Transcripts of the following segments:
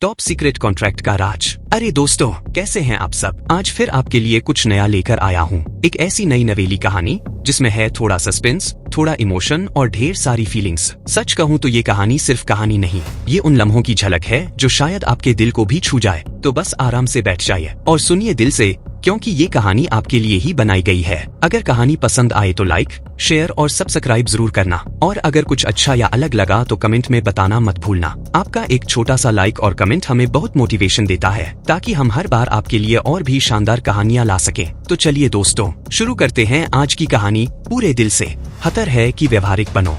Top secret contract का राज। अरे दोस्तों, कैसे हैं आप सब। आज फिर आपके लिए कुछ नया लेकर आया हूँ। एक ऐसी नई नवेली कहानी जिसमें है थोड़ा सस्पेंस, थोड़ा इमोशन और ढेर सारी फीलिंग्स। सच कहूँ तो ये कहानी सिर्फ कहानी नहीं, ये उन लम्हों की झलक है जो शायद आपके दिल को भी छू जाए। तो बस आराम से बैठ जाइए और सुनिए दिल से, क्योंकि ये कहानी आपके लिए ही बनाई गई है। अगर कहानी पसंद आए तो लाइक, शेयर और सब्सक्राइब जरूर करना, और अगर कुछ अच्छा या अलग लगा तो कमेंट में बताना मत भूलना। आपका एक छोटा सा लाइक और कमेंट हमें बहुत मोटिवेशन देता है, ताकि हम हर बार आपके लिए और भी शानदार कहानियाँ ला सके। तो चलिए दोस्तों, शुरू करते हैं आज की कहानी पूरे दिल से। खतर है कि व्यवहारिक बनो,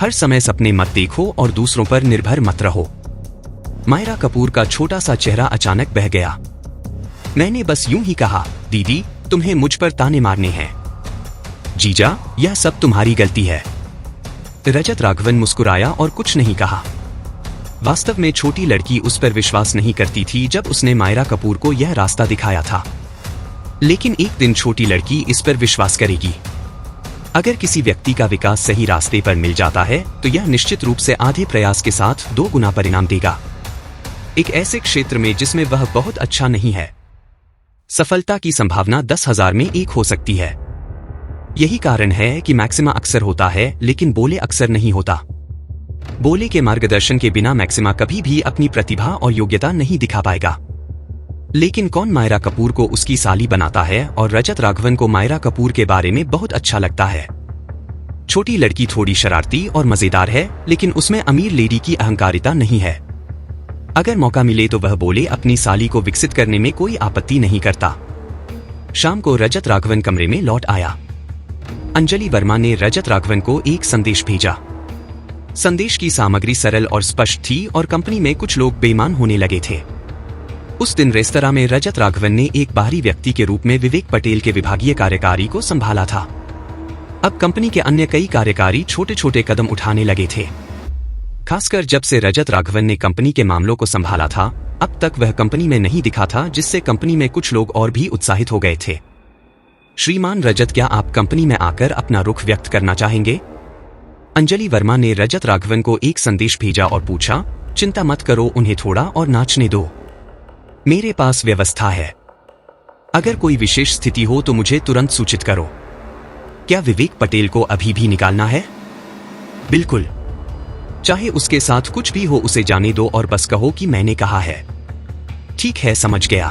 हर समय सपने मत देखो और दूसरों पर निर्भर मत रहो। मायरा कपूर का छोटा सा चेहरा अचानक बह गया। मैंने बस यूं ही कहा, दीदी तुम्हें मुझ पर ताने मारने हैं। जीजा, यह सब तुम्हारी गलती है। रजत राघवन मुस्कुराया और कुछ नहीं कहा। वास्तव में छोटी लड़की उस पर विश्वास नहीं करती थी जब उसने मायरा कपूर को यह रास्ता दिखाया था। लेकिन एक दिन छोटी लड़की इस पर विश्वास करेगी। अगर किसी व्यक्ति का विकास सही रास्ते पर मिल जाता है तो यह निश्चित रूप से आधे प्रयास के साथ 2 गुना परिणाम देगा। एक ऐसे क्षेत्र में जिसमें वह बहुत अच्छा नहीं है, सफलता की संभावना 10,000 में 1 हो सकती है। यही कारण है कि मैक्सिमा अक्सर होता है लेकिन बोले अक्सर नहीं होता। बोले के मार्गदर्शन के बिना मैक्सिमा कभी भी अपनी प्रतिभा और योग्यता नहीं दिखा पाएगा। लेकिन कौन मायरा कपूर को उसकी साली बनाता है और रजत राघवन को मायरा कपूर के बारे में बहुत अच्छा लगता है। छोटी लड़की थोड़ी शरारती और मजेदार है, लेकिन उसमें अमीर लेडी की अहंकारिता नहीं है। अगर मौका मिले तो वह बोले अपनी साली को विकसित करने में कोई आपत्ति नहीं करता। शाम को रजत राघवन कमरे में लौट आया। अंजलि वर्मा ने रजत राघवन को एक संदेश भेजा। संदेश की सामग्री सरल और स्पष्ट थी और कंपनी में कुछ लोग बेईमान होने लगे थे। उस दिन रेस्तरां में रजत राघवन ने एक बाहरी व्यक्ति के रूप में विवेक पटेल के विभागीय कार्यकारी को संभाला था। अब कंपनी के अन्य कई कार्यकारी छोटे छोटे कदम उठाने लगे थे। खासकर जब से रजत राघवन ने कंपनी के मामलों को संभाला था, अब तक वह कंपनी में नहीं दिखा था, जिससे कंपनी में कुछ लोग और भी उत्साहित हो गए थे। श्रीमान रजत, क्या आप कंपनी में आकर अपना रुख व्यक्त करना चाहेंगे? अंजलि वर्मा ने रजत राघवन को एक संदेश भेजा और पूछा, चिंता मत करो, उन्हें थोड़ा और नाचने दो, मेरे पास व्यवस्था है। अगर कोई विशेष स्थिति हो तो मुझे तुरंत सूचित करो। क्या विवेक पटेल को अभी भी निकालना है? बिल्कुल, चाहे उसके साथ कुछ भी हो उसे जाने दो और बस कहो कि मैंने कहा है। ठीक है, समझ गया।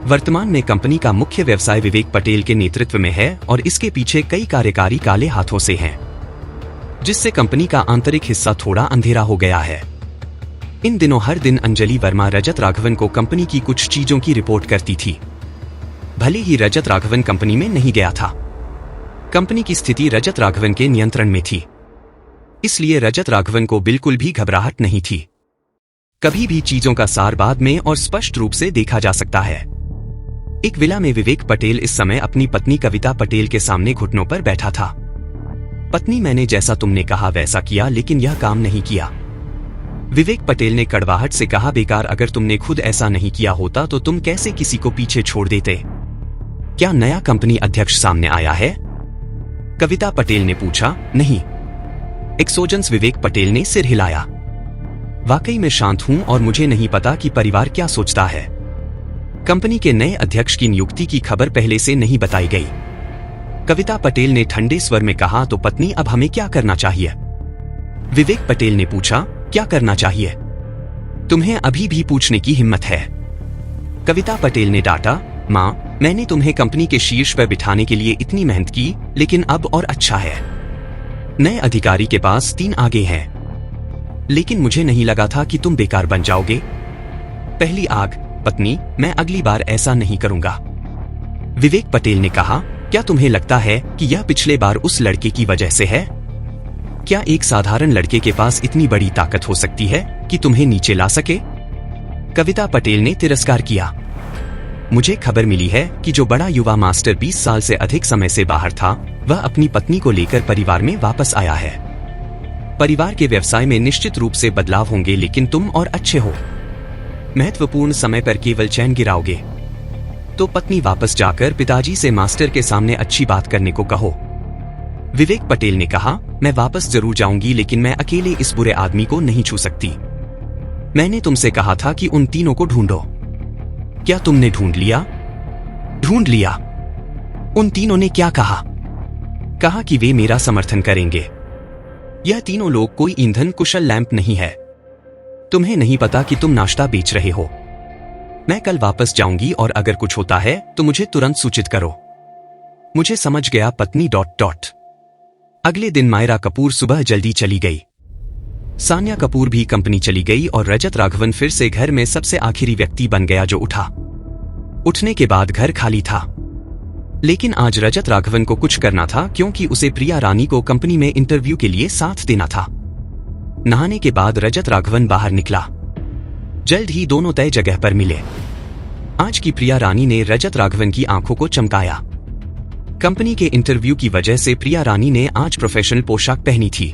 वर्तमान में कंपनी का मुख्य व्यवसाय विवेक पटेल के नेतृत्व में है और इसके पीछे कई कार्यकारी काले हाथों से हैं, जिससे कंपनी का आंतरिक हिस्सा थोड़ा अंधेरा हो गया है। इन दिनों हर दिन अंजलि वर्मा रजत राघवन को कंपनी की कुछ चीजों की रिपोर्ट करती थी। भले ही रजत राघवन कंपनी में नहीं गया था, कंपनी की स्थिति रजत राघवन के नियंत्रण में थी, इसलिए रजत राघवन को बिल्कुल भी घबराहट नहीं थी। कभी भी चीजों का सार बाद में और स्पष्ट रूप से देखा जा सकता है। एक विला में विवेक पटेल इस समय अपनी पत्नी कविता पटेल के सामने घुटनों पर बैठा था। पत्नी, मैंने जैसा तुमने कहा वैसा किया, लेकिन यह काम नहीं किया। विवेक पटेल ने कड़वाहट से कहा, बेकार, अगर तुमने खुद ऐसा नहीं किया होता तो तुम कैसे किसी को पीछे छोड़ देते? क्या नया कंपनी अध्यक्ष सामने आया है? कविता पटेल ने पूछा। नहीं। एक्सोजेंस विवेक पटेल ने सिर हिलाया। वाकई में शांत हूं और मुझे नहीं पता कि परिवार क्या सोचता है। कंपनी के नए अध्यक्ष की नियुक्ति की खबर पहले से नहीं बताई गई। कविता पटेल ने ठंडे स्वर में कहा, तो पत्नी अब हमें क्या करना चाहिए? विवेक पटेल ने पूछा। क्या करना चाहिए? तुम्हें अभी भी पूछने की हिम्मत है? कविता पटेल ने डांटा। माँ, मैंने तुम्हें कंपनी के शीर्ष पर बिठाने के लिए इतनी मेहनत की, लेकिन अब और अच्छा है। नए अधिकारी के पास 3 आगे हैं, लेकिन मुझे नहीं लगा था कि तुम बेकार बन जाओगे। पहली आग। पत्नी, मैं अगली बार ऐसा नहीं करूंगा। विवेक पटेल ने कहा। क्या तुम्हें लगता है कि यह पिछले बार उस लड़के की वजह से है? क्या एक साधारण लड़के के पास इतनी बड़ी ताकत हो सकती है कि तुम्हें नीचे ला सके? कविता पटेल ने तिरस्कार किया। मुझे खबर मिली है कि जो बड़ा युवा मास्टर 20 साल से अधिक समय से बाहर था, वह अपनी पत्नी को लेकर परिवार में वापस आया है। परिवार के व्यवसाय में निश्चित रूप से बदलाव होंगे, लेकिन तुम और अच्छे हो। महत्वपूर्ण समय पर केवल चैन गिराओगे। तो पत्नी, वापस जाकर पिताजी से मास्टर के सामने अच्छी बात करने को कहो। विवेक पटेल ने कहा, मैं वापस जरूर जाऊंगी, लेकिन मैं अकेले इस बुरे आदमी को नहीं छू सकती। मैंने तुमसे कहा था कि उन तीनों को ढूंढो। क्या तुमने ढूंढ लिया? ढूंढ लिया। उन तीनों ने क्या कहा? कहा कि वे मेरा समर्थन करेंगे। यह तीनों लोग कोई ईंधन कुशल लैंप नहीं है। तुम्हें नहीं पता कि तुम नाश्ता बेच रहे हो। मैं कल वापस जाऊंगी और अगर कुछ होता है तो मुझे तुरंत सूचित करो। मुझे समझ गया पत्नी ... अगले दिन मायरा कपूर सुबह जल्दी चली गई। सान्या कपूर भी कंपनी चली गई और रजत राघवन फिर से घर में सबसे आखिरी व्यक्ति बन गया जो उठा। उठने के बाद घर खाली था। लेकिन आज रजत राघवन को कुछ करना था क्योंकि उसे प्रिया रानी को कंपनी में इंटरव्यू के लिए साथ देना था। नहाने के बाद रजत राघवन बाहर निकला। जल्द ही दोनों तय जगह पर मिले। आज की प्रिया रानी ने रजत राघवन की आंखों को चमकाया। कंपनी के इंटरव्यू की वजह से प्रिया रानी ने आज प्रोफेशनल पोशाक पहनी थी।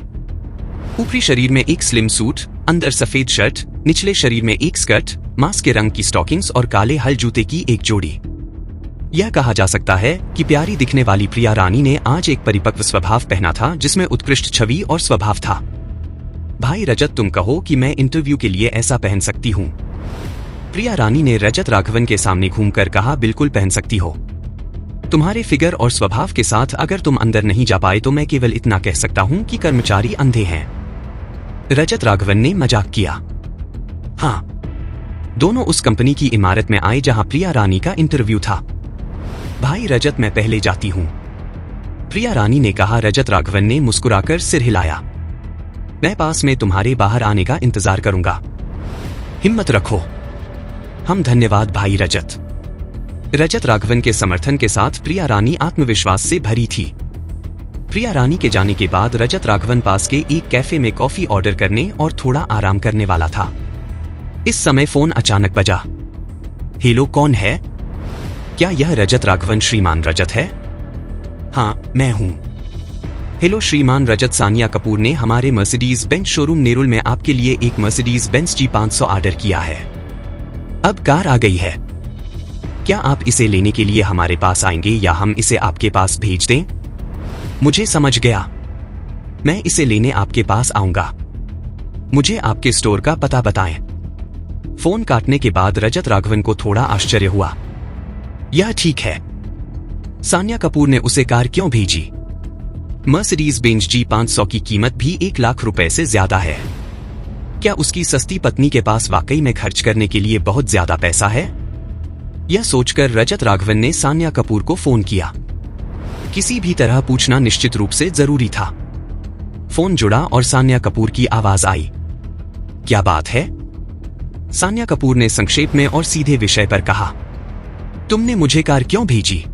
ऊपरी शरीर में एक स्लिम सूट, अंदर सफेद शर्ट, निचले शरीर में एक स्कर्ट, मास्क के रंग की स्टॉकिंग्स और काले हल जूते की एक जोड़ी। यह कहा जा सकता है कि प्यारी दिखने वाली प्रिया रानी ने आज एक परिपक्व स्वभाव पहना था जिसमें उत्कृष्ट छवि और स्वभाव था। भाई रजत, तुम कहो कि मैं इंटरव्यू के लिए ऐसा पहन सकती हूँ? प्रिया रानी ने रजत राघवन के सामने घूमकर कहा, बिल्कुल पहन सकती हो। तुम्हारे फिगर और स्वभाव के साथ अगर तुम अंदर नहीं जा पाए तो मैं केवल इतना कह सकता हूँ कि कर्मचारी अंधे हैं। रजत राघवन ने मजाक किया। हाँ, दोनों उस कंपनी की इमारत में आए जहां प्रिया रानी का इंटरव्यू था। भाई रजत, मैं पहले जाती हूं, प्रिया रानी ने कहा। रजत राघवन ने मुस्कुराकर सिर हिलाया। मैं पास में तुम्हारे बाहर आने का इंतजार करूंगा। हिम्मत रखो। हम धन्यवाद भाई रजत। रजत राघवन के समर्थन के साथ प्रिया रानी आत्मविश्वास से भरी थी। प्रिया रानी के जाने के बाद रजत राघवन पास के एक कैफे में कॉफी ऑर्डर करने और थोड़ा आराम करने वाला था। इस समय फोन अचानक बजा। हेलो, कौन है? क्या यह रजत राघवन श्रीमान रजत है? हाँ, मैं हूं। हेलो श्रीमान रजत, सानिया कपूर ने हमारे मर्सिडीज बेंज शोरूम नेरुल में आपके लिए एक मर्सिडीज बेंज G500 ऑर्डर किया है। अब कार आ गई है। क्या आप इसे लेने के लिए हमारे पास आएंगे या हम इसे आपके पास भेज दें? मुझे समझ गया। मैं इसे लेने आपके पास आऊंगा। मुझे आपके स्टोर का पता बताएं। फोन काटने के बाद रजत राघवन को थोड़ा आश्चर्य हुआ। यह ठीक है। सान्या कपूर ने उसे कार क्यों भेजी? मर्सिडीज बेंज G500 की कीमत भी 1 लाख रुपए से ज्यादा है। क्या उसकी सस्ती पत्नी के पास वाकई में खर्च करने के लिए बहुत ज्यादा पैसा है? यह सोचकर रजत राघवन ने सान्या कपूर को फोन किया। किसी भी तरह पूछना निश्चित रूप से जरूरी था। फोन जुड़ा और सान्या कपूर की आवाज आई। क्या बात है? सान्या कपूर ने संक्षेप में और सीधे विषय पर कहा। तुमने मुझे कार क्यों भेजी?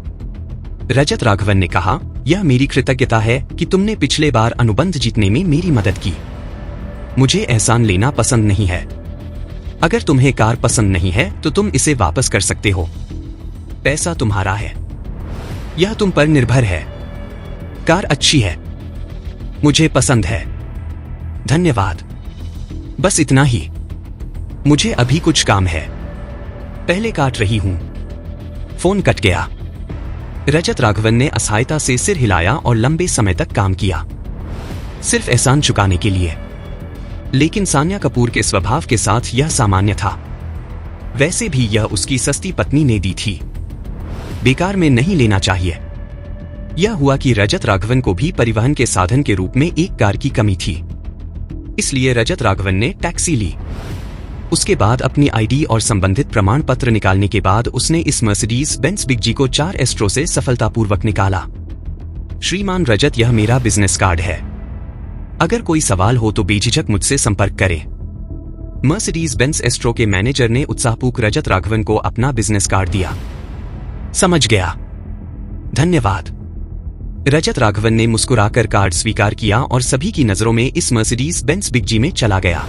रजत राघवन ने कहा, यह मेरी कृतज्ञता है कि तुमने पिछले बार अनुबंध जीतने में मेरी मदद की। मुझे एहसान लेना पसंद नहीं है। अगर तुम्हें कार पसंद नहीं है तो तुम इसे वापस कर सकते हो। पैसा तुम्हारा है। यह तुम पर निर्भर है। कार अच्छी है, मुझे पसंद है। धन्यवाद। बस इतना ही। मुझे अभी कुछ काम है। पहले काट रही हूं। फोन कट गया। रजत राघवन ने असहायता से सिर हिलाया और लंबे समय तक काम किया, सिर्फ एहसान चुकाने के लिए। लेकिन सान्या कपूर के स्वभाव के साथ यह सामान्य था। वैसे भी यह उसकी सस्ती पत्नी ने दी थी। बेकार में नहीं लेना चाहिए। यह हुआ कि रजत राघवन को भी परिवहन के साधन के रूप में एक कार की कमी थी। इसलिए रजत राघवन ने टैक्सी ली। उसके बाद अपनी आईडी और संबंधित प्रमाण पत्र निकालने के बाद उसने इस मर्सिडीज बेंज बिग जी को 4 एस्ट्रो से सफलतापूर्वक निकाला। श्रीमान रजत, यह मेरा बिजनेस कार्ड है। अगर कोई सवाल हो तो बेझिझक मुझसे संपर्क करें। मर्सिडीज बेंज एस्ट्रो के मैनेजर ने उत्साहपूर्वक रजत राघवन को अपना बिजनेस कार्ड दिया। समझ गया, धन्यवाद। रजत राघवन ने मुस्कुराकर कार्ड स्वीकार किया और सभी की नजरों में इस मर्सिडीज बेंज बिग जी में चला गया।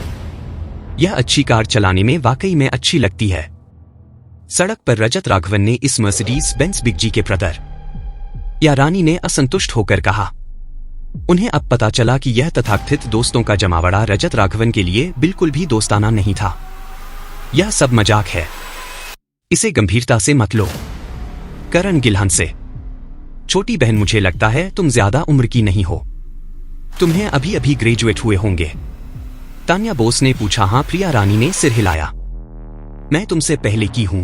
यह अच्छी कार चलाने में वाकई में अच्छी लगती है। सड़क पर रजत राघवन ने इस मर्सिडीज बेंज बिग जी के ब्रदर या रानी ने असंतुष्ट होकर कहा। उन्हें अब पता चला कि यह तथाकथित दोस्तों का जमावड़ा रजत राघवन के लिए बिल्कुल भी दोस्ताना नहीं था। यह सब मजाक है, इसे गंभीरता से मत लो। करण गिल्हन से, छोटी बहन, मुझे लगता है तुम ज्यादा उम्र की नहीं हो। तुम्हें अभी अभी ग्रेजुएट हुए होंगे। तान्या बोस ने पूछा। हाँ, प्रिया रानी ने सिर हिलाया। मैं तुमसे पहले की हूं।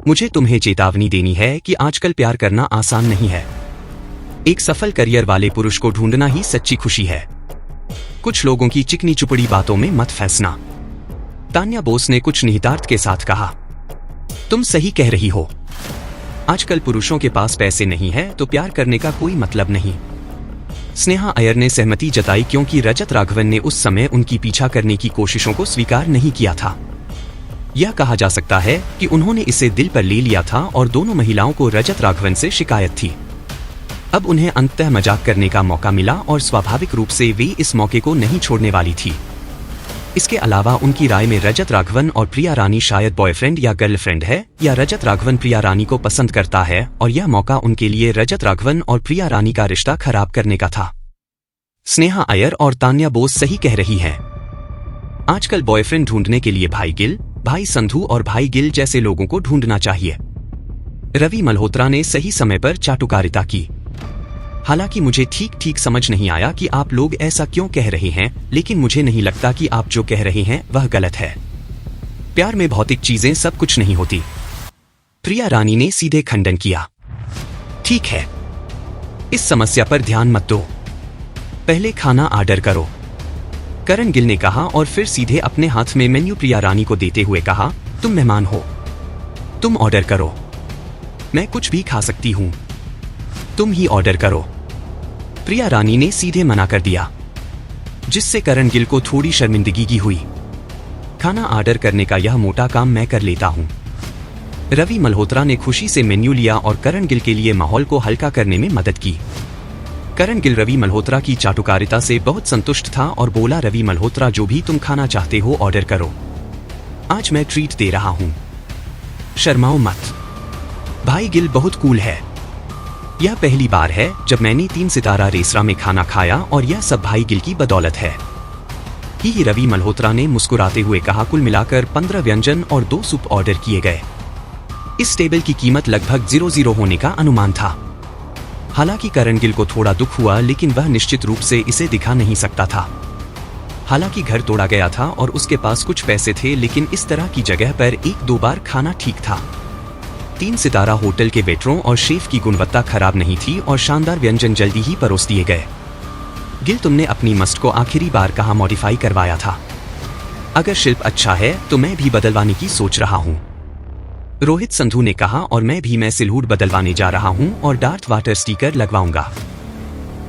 मुझे तुम्हें चेतावनी देनी है कि आजकल प्यार करना आसान नहीं है। एक सफल करियर वाले पुरुष को ढूंढना ही सच्ची खुशी है। कुछ लोगों की चिकनी चुपड़ी बातों में मत फंसना। तान्या बोस ने कुछ निहितार्थ के साथ कहा। तुम सही कह रही हो। आजकल पुरुषों के पास पैसे नहीं है तो प्यार करने का कोई मतलब नहीं। स्नेहा अय्यर ने सहमति जताई क्योंकि रजत राघवन ने उस समय उनकी पीछा करने की कोशिशों को स्वीकार नहीं किया था। यह कहा जा सकता है कि उन्होंने इसे दिल पर ले लिया था और दोनों महिलाओं को रजत राघवन से शिकायत थी। अब उन्हें अंततः मजाक करने का मौका मिला और स्वाभाविक रूप से वे इस मौके को नहीं छोड़ने वाली थी। इसके अलावा उनकी राय में रजत राघवन और प्रिया रानी शायद बॉयफ्रेंड या गर्लफ्रेंड है, या रजत राघवन प्रिया रानी को पसंद करता है और यह मौका उनके लिए रजत राघवन और प्रिया रानी का रिश्ता खराब करने का था। स्नेहा अय्यर और तान्या बोस सही कह रही हैं। आजकल बॉयफ्रेंड ढूंढने के लिए भाई गिल, भाई संधू और भाई गिल जैसे लोगों को ढूंढना चाहिए। रवि मल्होत्रा ने सही समय पर चाटुकारिता की। हालांकि मुझे ठीक समझ नहीं आया कि आप लोग ऐसा क्यों कह रहे हैं, लेकिन मुझे नहीं लगता कि आप जो कह रहे हैं वह गलत है। प्यार में भौतिक चीजें सब कुछ नहीं होती। प्रिया रानी ने सीधे खंडन किया। ठीक है, इस समस्या पर ध्यान मत दो, पहले खाना ऑर्डर करो, करण गिल ने कहा और फिर सीधे अपने हाथ में मेन्यू प्रिया रानी को देते हुए कहा, तुम मेहमान हो, तुम ऑर्डर करो, मैं कुछ भी खा सकती हूं, तुम ही ऑर्डर करो। प्रिया रानी ने सीधे मना कर दिया, जिससे करण गिल को थोड़ी शर्मिंदगी हुई। खाना ऑर्डर करने का यह मोटा काम मैं कर लेता हूं। रवि मल्होत्रा ने खुशी से मेन्यू लिया और करण गिल के लिए माहौल को हल्का करने में मदद की। करण गिल रवि मल्होत्रा की चाटुकारिता से बहुत संतुष्ट था और बोला, रवि मल्होत्रा, जो भी तुम खाना चाहते हो ऑर्डर करो, आज मैं ट्रीट दे रहा हूं, शर्माओ मत। भाई गिल बहुत कूल है। यह पहली बार है जब मैंने 3 सितारा रेस्तरां में खाना खाया और यह सब भाई गिल की बदौलत है। ही रवि मल्होत्रा ने मुस्कुराते हुए कहा। कुल मिलाकर 15 व्यंजन और 2 सूप ऑर्डर किए गए। इस टेबल की कीमत लगभग 0 होने का अनुमान था। हालांकि करण गिल को थोड़ा दुख हुआ, लेकिन वह निश्चित रूप से इसे दिखा नहीं सकता था। हालांकि घर तोड़ा गया था और उसके पास कुछ पैसे थे, लेकिन इस तरह की जगह पर 1-2 बार खाना ठीक था। 3 सितारा होटल के वेटरों और शेफ की गुणवत्ता खराब नहीं थी और शानदार व्यंजन जल्दी ही परोस दिए गए। गिल, तुमने अपनी मस्ट को आखिरी बार कहाँ मॉडिफाई करवाया था? अगर शिल्प अच्छा है तो मैं भी बदलवाने की सोच रहा हूँ, रोहित संधू ने कहा। और मैं सिलहुड बदलवाने जा रहा हूँ और डार्थ वाटर स्टिकर लगवाऊंगा।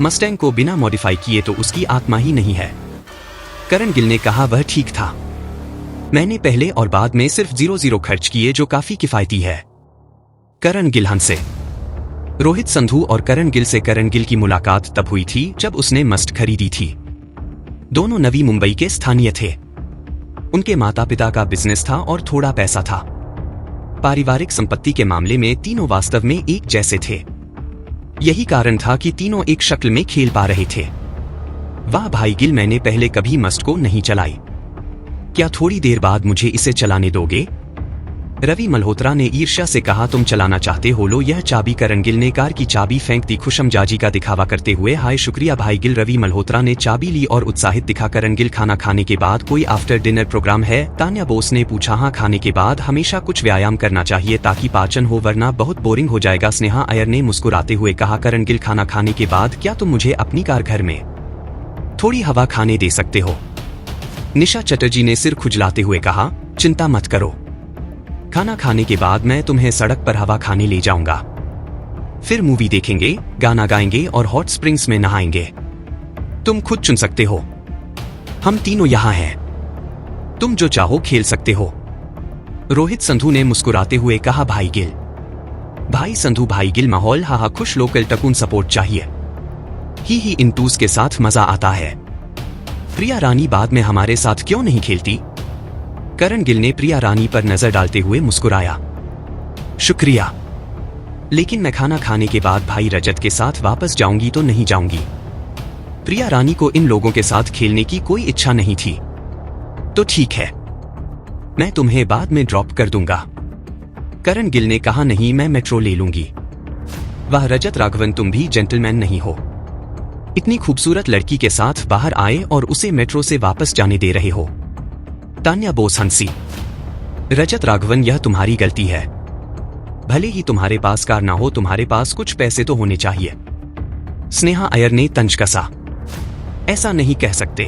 मस्टैंग को बिना मॉडिफाई किए तो उसकी आत्मा ही नहीं है, करण गिल ने कहा। वह ठीक था, मैंने पहले और बाद में सिर्फ 0 खर्च किए, जो काफी किफायती है। करण गिल हंसे। रोहित संधू और करण गिल से करण गिल की मुलाकात तब हुई थी जब उसने मस्ट खरीदी थी। दोनों नवी मुंबई के स्थानीय थे। उनके माता पिता का बिजनेस था और थोड़ा पैसा था। पारिवारिक संपत्ति के मामले में तीनों वास्तव में एक जैसे थे। यही कारण था कि तीनों एक शक्ल में खेल पा रहे थे। वाह भाई गिल, मैंने पहले कभी मस्ट को नहीं चलाई, क्या थोड़ी देर बाद मुझे इसे चलाने दोगे? रवि मल्होत्रा ने ईर्ष्या से कहा। तुम चलाना चाहते हो, लो यह चाबी। करण गिल ने कार की चाबी फेंक दी, खुशमजाजी का दिखावा करते हुए। हाय शुक्रिया भाई गिल। रवि मल्होत्रा ने चाबी ली और उत्साहित दिखा। करण गिल, खाना खाने के बाद कोई आफ्टर डिनर प्रोग्राम है? तान्या बोस ने पूछा। हाँ, खाने के बाद हमेशा कुछ व्यायाम करना चाहिए ताकि पाचन हो, वरना बहुत बोरिंग हो जाएगा, स्नेहा अय्यर ने मुस्कुराते हुए कहा। करण गिल, खाना खाने के बाद क्या तुम मुझे अपनी कार घर में थोड़ी हवा खाने दे सकते हो? निशा चटर्जी ने सिर खुजलाते हुए कहा। चिंता मत करो, खाना खाने के बाद मैं तुम्हें सड़क पर हवा खाने ले जाऊंगा, फिर मूवी देखेंगे, गाना गाएंगे और हॉट स्प्रिंग्स में नहाएंगे। तुम खुद चुन सकते हो, हम तीनों यहाँ हैं, तुम जो चाहो खेल सकते हो। रोहित संधू ने मुस्कुराते हुए कहा। भाई गिल, भाई संधू, भाई गिल माहौल हाहा खुश, लोकल टकून सपोर्ट चाहिए। ही इंटूज के साथ मजा आता है। प्रिया रानी बाद में हमारे साथ क्यों नहीं खेलती? करण गिल ने प्रिया रानी पर नजर डालते हुए मुस्कुराया। शुक्रिया, लेकिन मैं खाना खाने के बाद भाई रजत के साथ वापस जाऊंगी तो नहीं जाऊंगी। प्रिया रानी को इन लोगों के साथ खेलने की कोई इच्छा नहीं थी। तो ठीक है, मैं तुम्हें बाद में ड्रॉप कर दूंगा। करण गिल ने कहा। नहीं, मैं मेट्रो ले लूंगी। वाह रजत राघवन, तुम भी जेंटलमैन नहीं हो। इतनी खूबसूरत लड़की के साथ बाहर आए और उसे मेट्रो से वापस जाने दे रहे हो। तान्या बोस हंसी। रजत राघवन, यह तुम्हारी गलती है। भले ही तुम्हारे पास कार ना हो, तुम्हारे पास कुछ पैसे तो होने चाहिए। स्नेहा अय्यर ने तंज कसा। ऐसा नहीं कह सकते।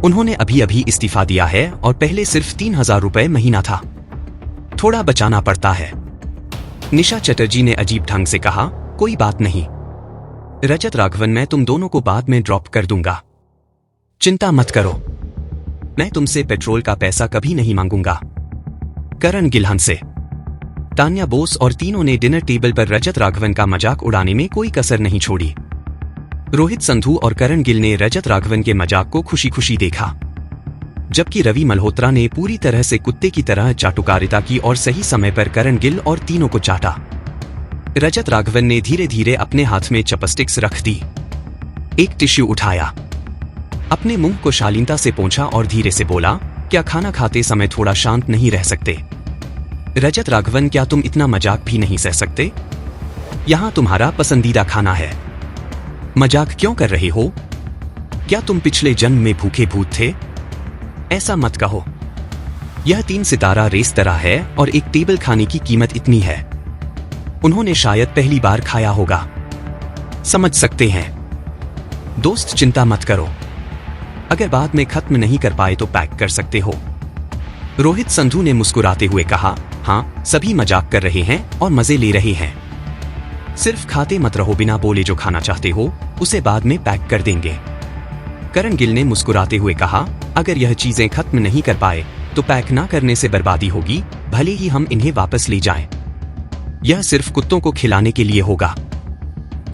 उन्होंने अभी अभी इस्तीफा दिया है और पहले सिर्फ 3000 रुपए महीना था। थोड़ा बचाना पड़ता है। निशा चटर्जी ने अजीब ढंग से कहा, कोई बात नहीं रजत राघवन, मैं तुम दोनों को बाद में ड्रॉप कर दूंगा। चिंता मत करो, मैं तुमसे पेट्रोल का पैसा कभी नहीं मांगूंगा। करण गिल हंसे। तान्या बोस और तीनों ने डिनर टेबल पर रजत राघवन का मजाक उड़ाने में कोई कसर नहीं छोड़ी। रोहित संधू और करण गिल ने रजत राघवन के मजाक को खुशी खुशी देखा, जबकि रवि मल्होत्रा ने पूरी तरह से कुत्ते की तरह चाटुकारिता की और सही समय पर करण गिल और तीनों को चाटा। रजत राघवन ने धीरे धीरे अपने हाथ में चपस्टिक्स रख दी, एक टिश्यू उठाया, अपने मुंह को शालीनता से पोंछा और धीरे से बोला, क्या खाना खाते समय थोड़ा शांत नहीं रह सकते? रजत राघवन, क्या तुम इतना मजाक भी नहीं सह सकते? यहां तुम्हारा पसंदीदा खाना है, मजाक क्यों कर रहे हो? क्या तुम पिछले जन्म में भूखे भूत थे? ऐसा मत कहो। यह 3 सितारा रेस्तरां है और एक टेबल खाने की कीमत इतनी है। उन्होंने शायद पहली बार खाया होगा। समझ सकते हैं। दोस्त चिंता मत करो, अगर बाद में खत्म नहीं कर पाए तो पैक कर सकते हो। रोहित संधू ने मुस्कुराते हुए कहा, हाँ, सभी मजाक कर रहे हैं और मजे ले रहे हैं। सिर्फ खाते मत रहो, बिना बोले जो खाना चाहते हो उसे बाद में पैक कर देंगे। करण गिल ने मुस्कुराते हुए कहा, अगर यह चीजें खत्म नहीं कर पाए तो पैक ना करने से बर्बादी होगी, भले ही हम इन्हें वापस ले जाएं। यह सिर्फ कुत्तों को खिलाने के लिए होगा।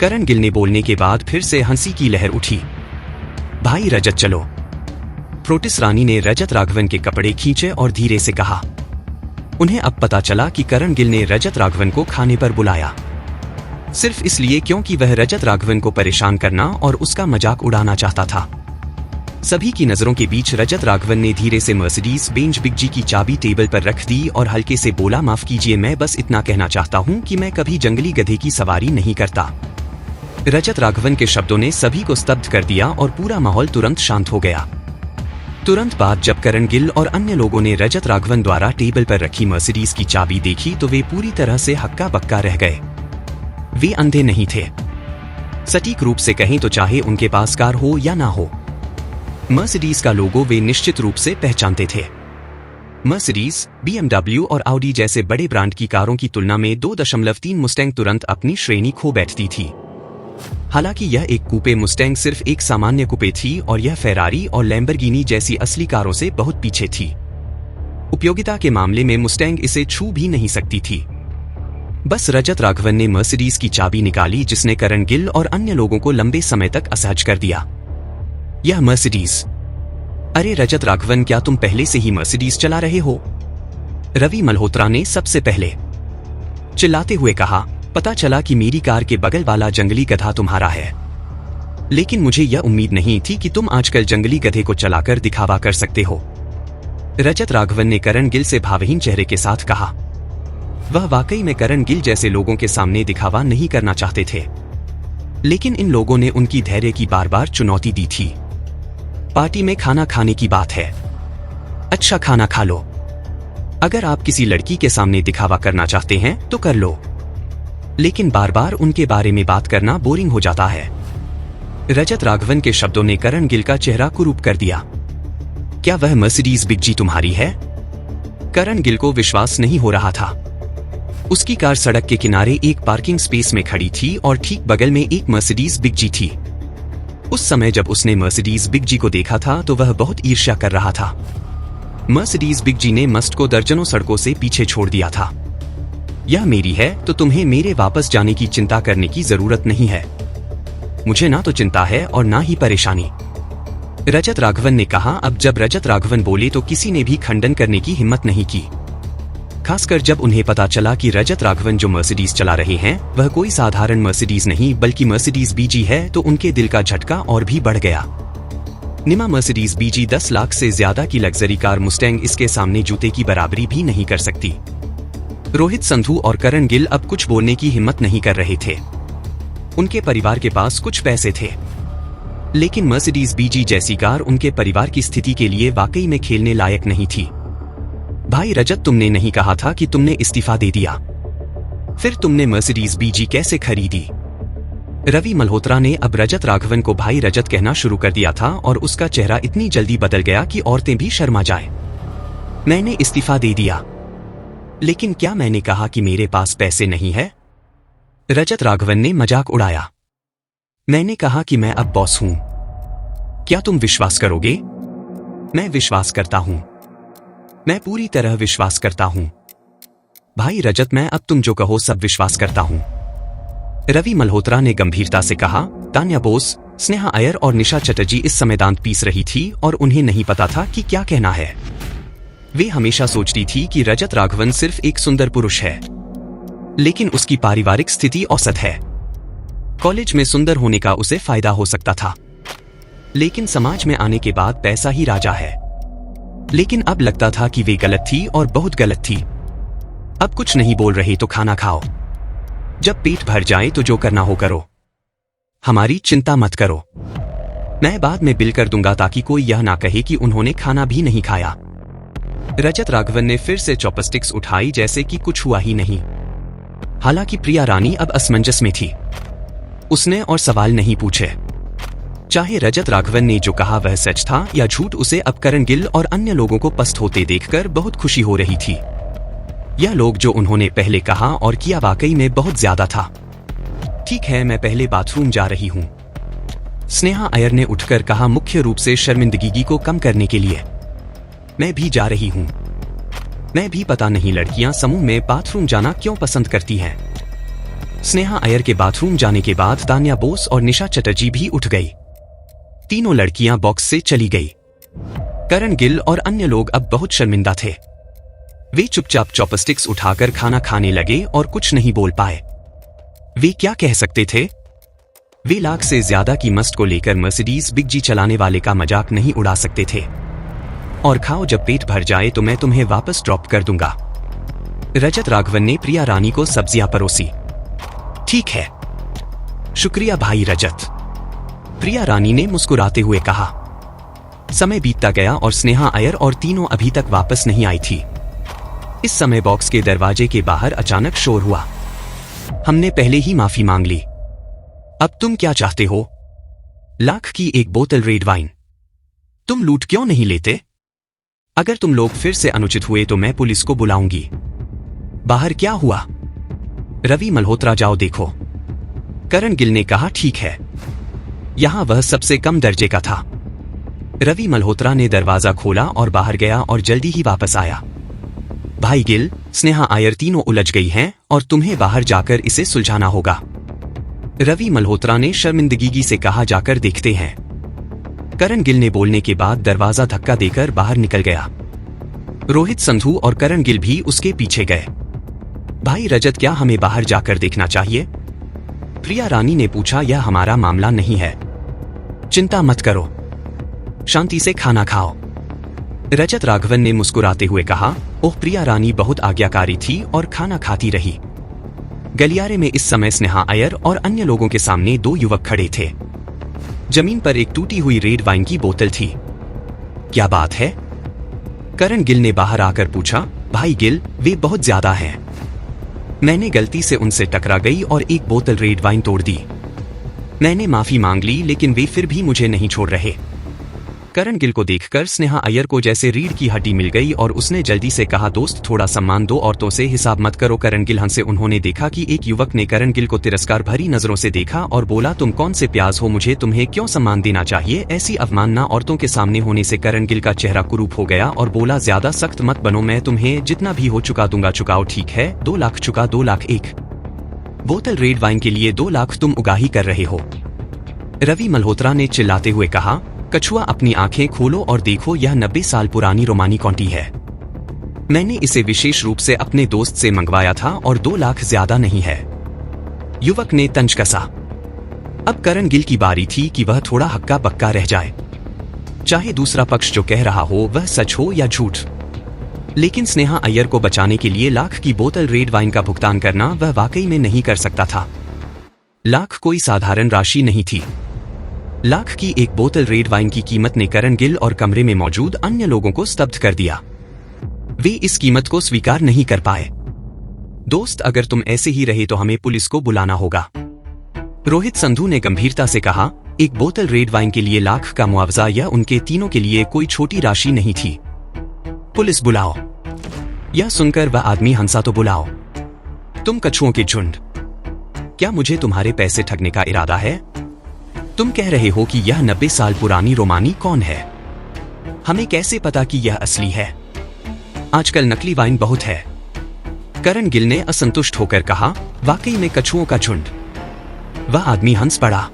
करण गिल ने बोलने के बाद फिर से हंसी की लहर उठी। भाई रजत चलो। प्रोटिस रानी ने रजत राघवन के कपड़े खींचे और धीरे से कहा। उन्हें अब पता चला कि करण गिल ने रजत राघवन को खाने पर बुलाया सिर्फ इसलिए क्योंकि वह रजत राघवन को परेशान करना और उसका मजाक उड़ाना चाहता था। सभी की नजरों के बीच रजत राघवन ने धीरे से मर्सिडीज बेंज बिग जी की चाबी टेबल पर रख दी और हल्के से बोला, माफ कीजिए, मैं बस इतना कहना चाहता हूं कि मैं कभी जंगली गधे की सवारी नहीं करता। रजत राघवन के शब्दों ने सभी को स्तब्ध कर दिया और पूरा माहौल तुरंत शांत हो गया। तुरंत बाद जब करण गिल और अन्य लोगों ने रजत राघवन द्वारा टेबल पर रखी मर्सिडीज की चाबी देखी तो वे पूरी तरह से हक्का बक्का रह गए। वे अंधे नहीं थे। सटीक रूप से कहें तो चाहे उनके पास कार हो या ना हो, मर्सिडीज का लोगो वे निश्चित रूप से पहचानते थे। मर्सिडीज, BMW और ऑडी जैसे बड़े ब्रांड की कारों की तुलना में 2.3 मुस्टैंग तुरंत अपनी श्रेणी खो बैठती थी। हालांकि यह एक कूपे मुस्टैंग सिर्फ एक सामान्य कूपे थी और यह फेरारी और लैम्बोर्गिनी जैसी असली कारों से बहुत पीछे थी। उपयोगिता के मामले में मुस्टैंग इसे छू भी नहीं सकती थी। बस रजत राघवन ने मर्सिडीज की चाबी निकाली, जिसने करण गिल और अन्य लोगों को लंबे समय तक असहज कर दिया। यह मर्सिडीज, अरे रजत राघवन, क्या तुम पहले से ही मर्सिडीज चला रहे हो? रवि मल्होत्रा ने सबसे पहले चिल्लाते हुए कहा, पता चला कि मेरी कार के बगल वाला जंगली गधा तुम्हारा है, लेकिन मुझे यह उम्मीद नहीं थी कि तुम आजकल जंगली गधे को चलाकर दिखावा कर सकते हो। रजत राघवन ने करण गिल से भावहीन चेहरे के साथ कहा। वह वाकई में करण गिल जैसे लोगों के सामने दिखावा नहीं करना चाहते थे, लेकिन इन लोगों ने उनकी धैर्य की बार बार चुनौती दी थी। पार्टी में खाना खाने की बात है, अच्छा खाना खा लो। अगर आप किसी लड़की के सामने दिखावा करना चाहते हैं तो कर लो, लेकिन बार बार उनके बारे में बात करना बोरिंग हो जाता है। रजत राघवन के शब्दों ने करण गिल का चेहरा कुरूप कर दिया। क्या वह मर्सिडीज बिग जी तुम्हारी है? करण गिल को विश्वास नहीं हो रहा था। उसकी कार सड़क के किनारे एक पार्किंग स्पेस में खड़ी थी और ठीक बगल में एक मर्सिडीज बिग जी थी। उस समय जब उसने मर्सिडीज बिग जी को देखा था तो वह बहुत ईर्ष्या कर रहा था। मर्सिडीज बिग जी ने मस्ट को दर्जनों सड़कों से पीछे छोड़ दिया था। यह मेरी है तो तुम्हें मेरे वापस जाने की चिंता करने की जरूरत नहीं है। मुझे ना तो चिंता है और ना ही परेशानी, रजत राघवन ने कहा। अब जब रजत राघवन बोले तो किसी ने भी खंडन करने की हिम्मत नहीं की, खासकर जब उन्हें पता चला कि रजत राघवन जो मर्सिडीज चला रहे हैं वह कोई साधारण मर्सिडीज नहीं बल्कि मर्सिडीज बीजी है, तो उनके दिल का झटका और भी बढ़ गया। निमा मर्सिडीज बीजी 10 लाख से ज्यादा की लग्जरी कार मुस्टैंग इसके सामने जूते की बराबरी भी नहीं कर सकती। रोहित संधू और करण गिल अब कुछ बोलने की हिम्मत नहीं कर रहे थे। उनके परिवार के पास कुछ पैसे थे, लेकिन मर्सिडीज बीजी जैसी कार उनके परिवार की स्थिति के लिए वाकई में खेलने लायक नहीं थी। भाई रजत, तुमने नहीं कहा था कि तुमने इस्तीफा दे दिया? फिर तुमने मर्सिडीज बीजी कैसे खरीदी? रवि मल्होत्रा ने अब रजत राघवन को भाई रजत कहना शुरू कर दिया था और उसका चेहरा इतनी जल्दी बदल गया कि औरतें भी शर्मा जाए। मैंने इस्तीफा दे दिया, लेकिन क्या मैंने कहा कि मेरे पास पैसे नहीं है? रजत राघवन ने मजाक उड़ाया। मैंने कहा कि मैं अब बॉस हूं। क्या तुम विश्वास करोगे? मैं विश्वास करता हूं, मैं पूरी तरह विश्वास करता हूं। भाई रजत, मैं अब तुम जो कहो सब विश्वास करता हूं। रवि मल्होत्रा ने गंभीरता से कहा। तान्या बोस, स्नेहा अय्यर और निशा चटर्जी इस समय दांत पीस रही थी और उन्हें नहीं पता था कि क्या कहना है। वे हमेशा सोचती थी कि रजत राघवन सिर्फ एक सुंदर पुरुष है, लेकिन उसकी पारिवारिक स्थिति औसत है। कॉलेज में सुंदर होने का उसे फायदा हो सकता था, लेकिन समाज में आने के बाद पैसा ही राजा है। लेकिन अब लगता था कि वे गलत थी और बहुत गलत थी। अब कुछ नहीं बोल रहे तो खाना खाओ। जब पेट भर जाए तो जो करना हो करो, हमारी चिंता मत करो। मैं बाद में बिल कर दूंगा ताकि कोई यह ना कहे कि उन्होंने खाना भी नहीं खाया। रजत राघवन ने फिर से चॉपस्टिक्स उठाई जैसे कि कुछ हुआ ही नहीं। हालांकि प्रिया रानी अब असमंजस में थी। उसने और सवाल नहीं पूछे। चाहे रजत राघवन ने जो कहा वह सच था या झूठ, उसे अब करण गिल और अन्य लोगों को पस्त होते देखकर बहुत खुशी हो रही थी। यह लोग जो उन्होंने पहले कहा और किया वाकई में बहुत ज्यादा था। ठीक है, मैं पहले बाथरूम जा रही हूं, स्नेहा अय्यर ने उठकर कहा, मुख्य रूप से शर्मिंदगी को कम करने के लिए। मैं भी जा रही हूं। मैं भी, पता नहीं लड़कियां समूह में बाथरूम जाना क्यों पसंद करती हैं। स्नेहा अय्यर के बाथरूम जाने के बाद तान्या बोस और निशा चटर्जी भी उठ गई। तीनों लड़कियां बॉक्स से चली गई। करण गिल और अन्य लोग अब बहुत शर्मिंदा थे। वे चुपचाप चॉपस्टिक्स उठाकर खाना खाने लगे और कुछ नहीं बोल पाए। वे क्या कह सकते थे? वे लाख से ज्यादा की मस्त को लेकर मर्सिडीज बिग जी चलाने वाले का मजाक नहीं उड़ा सकते थे। और खाओ, जब पेट भर जाए तो मैं तुम्हें वापस ड्रॉप कर दूंगा। रजत राघवन ने प्रिया रानी को सब्जियां परोसी। ठीक है, शुक्रिया भाई रजत, प्रिया रानी ने मुस्कुराते हुए कहा। समय बीतता गया और स्नेहा अय्यर और तीनों अभी तक वापस नहीं आई थी। इस समय बॉक्स के दरवाजे के बाहर अचानक शोर हुआ। हमने पहले ही माफी मांग ली, अब तुम क्या चाहते हो? लाख की एक बोतल रेड वाइन। तुम लूट क्यों नहीं लेते? अगर तुम लोग फिर से अनुचित हुए तो मैं पुलिस को बुलाऊंगी। बाहर क्या हुआ? रवि मल्होत्रा, जाओ देखो, करण गिल ने कहा। ठीक है। यहां वह सबसे कम दर्जे का था। रवि मल्होत्रा ने दरवाजा खोला और बाहर गया और जल्दी ही वापस आया। भाई गिल, स्नेहा अय्यर तीनों उलझ गई हैं और तुम्हें बाहर जाकर इसे सुलझाना होगा। रवि मल्होत्रा ने शर्मिंदगी से कहा, जाकर देखते हैं। करण गिल ने बोलने के बाद दरवाजा धक्का देकर बाहर निकल गया। रोहित संधू और करण गिल भी उसके पीछे गए। भाई रजत, क्या हमें बाहर जाकर देखना चाहिए? प्रिया रानी ने पूछा। यह हमारा मामला नहीं है, चिंता मत करो, शांति से खाना खाओ। रजत राघवन ने मुस्कुराते हुए कहा। ओह, प्रिया रानी बहुत आज्ञाकारी थी और खाना खाती रही। गलियारे में इस समय स्नेहा अय्यर और अन्य लोगों के सामने दो युवक खड़े थे। जमीन पर एक टूटी हुई रेड वाइन की बोतल थी। क्या बात है? करण गिल ने बाहर आकर पूछा। भाई गिल, वे बहुत ज्यादा हैं। मैंने गलती से उनसे टकरा गई और एक बोतल रेड वाइन तोड़ दी। मैंने माफी मांग ली, लेकिन वे फिर भी मुझे नहीं छोड़ रहे। करण गिल को देखकर स्नेहा अय्यर को जैसे रीढ़ की हड्डी मिल गई और उसने जल्दी से कहा, दोस्त, थोड़ा सम्मान दो, औरतों से हिसाब मत करो। करण गिल हंसे। उन्होंने देखा कि एक युवक ने करण गिल को तिरस्कार भरी नजरों से देखा और बोला, तुम कौन से प्याज हो, मुझे तुम्हें क्यों सम्मान देना चाहिए? ऐसी अवमानना औरतों के सामने होने से करण गिल का चेहरा कुरूप हो गया और बोला, ज्यादा सख्त मत बनो, मैं तुम्हें जितना भी हो चुका दूंगा। चुकाओ। ठीक है, 2 लाख चुका। 2 लाख। एक बोतल रेड वाइन के लिए 2 लाख तुम उगाही कर रहे हो? रवि मल्होत्रा ने चिल्लाते हुए कहा। कछुआ, अपनी आंखें खोलो और देखो, यह 90 साल पुरानी रोमानी कॉन्टी है। मैंने इसे विशेष रूप से अपने दोस्त से मंगवाया था और 2 लाख ज्यादा नहीं है। युवक ने तंज कसा। अब करण गिल की बारी थी कि वह थोड़ा हक्का बक्का रह जाए। चाहे दूसरा पक्ष जो कह रहा हो वह सच हो या झूठ, लेकिन स्नेहा अय्यर को बचाने के लिए लाख की बोतल रेड वाइन का भुगतान करना वह वाकई में नहीं कर सकता था। लाख कोई साधारण राशि नहीं थी। लाख की एक बोतल रेड वाइन की कीमत ने करण गिल और कमरे में मौजूद अन्य लोगों को स्तब्ध कर दिया। वे इस कीमत को स्वीकार नहीं कर पाए। दोस्त, अगर तुम ऐसे ही रहे तो हमें पुलिस को बुलाना होगा। रोहित संधू ने गंभीरता से कहा, एक बोतल रेड वाइन के लिए लाख का मुआवजा यह उनके तीनों के लिए कोई छोटी राशि नहीं थी। पुलिस बुलाओ। यह सुनकर वह आदमी हंसा, तो बुलाओ। तुम कछुओं के झुंड, क्या मुझे तुम्हारे पैसे ठगने का इरादा है? तुम कह रहे हो कि यह 90 साल पुरानी रोमानी कौन है? हमें कैसे पता कि यह असली है? आजकल नकली वाइन बहुत है। करण गिल ने असंतुष्ट होकर कहा, वाकई में कछुओं का झुंड। वह आदमी हंस पड़ा।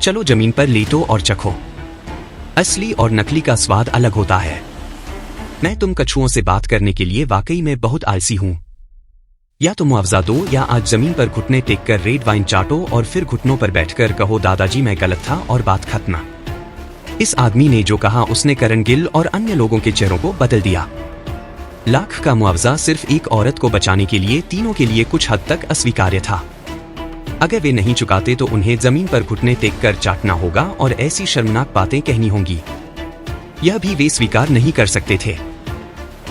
चलो जमीन पर लेटो और चखो। असली और नकली का स्वाद अलग होता है। मैं तुम कछुओं से बात करने के लिए वाकई में बहुत आलसी हूं। या तो मुआवजा दो या आज जमीन पर घुटने टेक कर रेड वाइन चाटो और फिर घुटनों पर बैठकर कहो, दादाजी मैं गलत था, और बात खत्म। इस आदमी ने जो कहा उसने करण गिल और अन्य लोगों के चेहरों को बदल दिया। लाख का मुआवजा सिर्फ एक औरत को बचाने के लिए तीनों के लिए कुछ हद तक अस्वीकार्य था। अगर वे नहीं चुकाते तो उन्हें जमीन पर घुटने टेक कर चाटना होगा और ऐसी शर्मनाक बातें कहनी होंगी। यह भी वे स्वीकार नहीं कर सकते थे।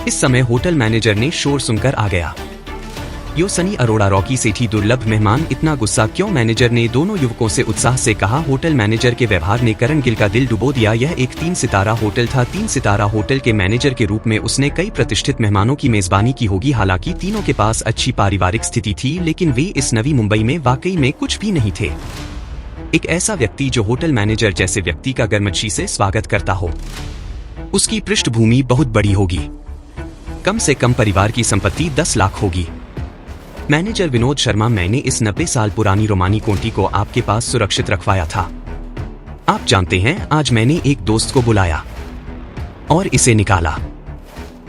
इस समय होटल मैनेजर ने शोर सुनकर आ गया। यो सनी अरोड़ा, रॉकी सेठी दुर्लभ मेहमान, इतना गुस्सा क्यों? मैनेजर ने दोनों युवकों से उत्साह से कहा। होटल मैनेजर के व्यवहार ने करण गिल का दिल डुबो दिया। यह एक 3 सितारा होटल था। 3 सितारा होटल के मैनेजर के रूप में उसने कई प्रतिष्ठित मेहमानों की मेजबानी की होगी। हालांकि तीनों के पास अच्छी पारिवारिक स्थिति थी, लेकिन वे इस नवी मुंबई में वाकई में कुछ भी नहीं थे। एक ऐसा व्यक्ति जो होटल मैनेजर जैसे व्यक्ति का गर्मजोशी से स्वागत करता हो। उसकी पृष्ठभूमि बहुत बड़ी होगी। कम से कम परिवार की संपत्ति 10 लाख होगी। मैनेजर विनोद शर्मा, मैंने इस 90 साल पुरानी रोमानी कोंटी को आपके पास सुरक्षित रखवाया था। आप जानते हैं, आज मैंने एक दोस्त को बुलाया और इसे निकाला।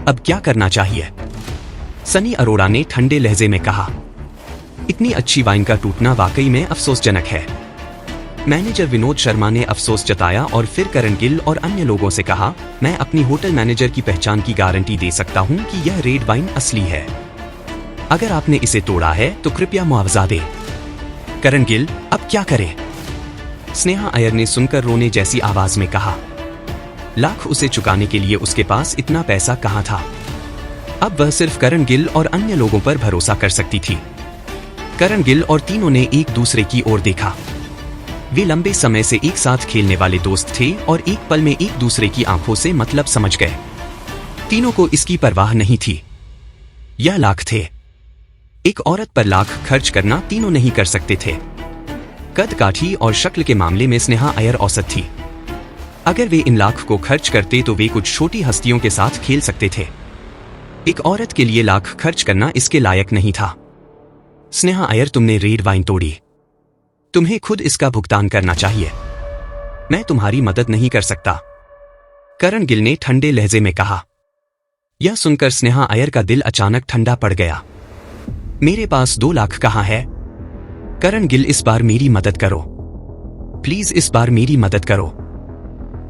अब क्या करना चाहिए? सनी अरोड़ा ने ठंडे लहजे में कहा। इतनी अच्छी वाइन का टूटना वाकई में अफसोसजनक है। मैनेजर विनोद शर्मा ने अफसोस जताया और फिर करण गिल और अन्य लोगों से कहा, मैं अपनी होटल मैनेजर की पहचान की गारंटी दे सकता हूं कि यह रेड वाइन असली है। अगर आपने इसे तोड़ा है तो कृपया मुआवजा दे। करण गिल, अब क्या करें? स्नेहा अय्यर ने सुनकर रोने जैसी आवाज में कहा। लाख उसे चुकाने के लिए उसके पास इतना पैसा कहां था? अब वह सिर्फ करण गिल और अन्य लोगों पर भरोसा कर सकती थी। करण गिल और तीनों ने एक दूसरे की ओर देखा। वे लंबे समय से एक साथ खेलने वाले दोस्त थे और एक पल में एक दूसरे की आंखों से मतलब समझ गए। तीनों को इसकी परवाह नहीं थी। यह लाख थे। एक औरत पर लाख खर्च करना तीनों नहीं कर सकते थे। कद काठी और शक्ल के मामले में स्नेहा अय्यर औसत थी। अगर वे इन लाख को खर्च करते तो वे कुछ छोटी हस्तियों के साथ खेल सकते थे। एक औरत के लिए लाख खर्च करना इसके लायक नहीं था। स्नेहा अय्यर, तुमने रेड वाइन तोड़ी। तुम्हें खुद इसका भुगतान करना चाहिए। मैं तुम्हारी मदद नहीं कर सकता, करण गिल ने ठंडे लहजे में कहा। यह सुनकर स्नेहा अय्यर का दिल अचानक ठंडा पड़ गया। मेरे पास 2 लाख कहाँ है? करण गिल, इस बार मेरी मदद करो। प्लीज इस बार मेरी मदद करो।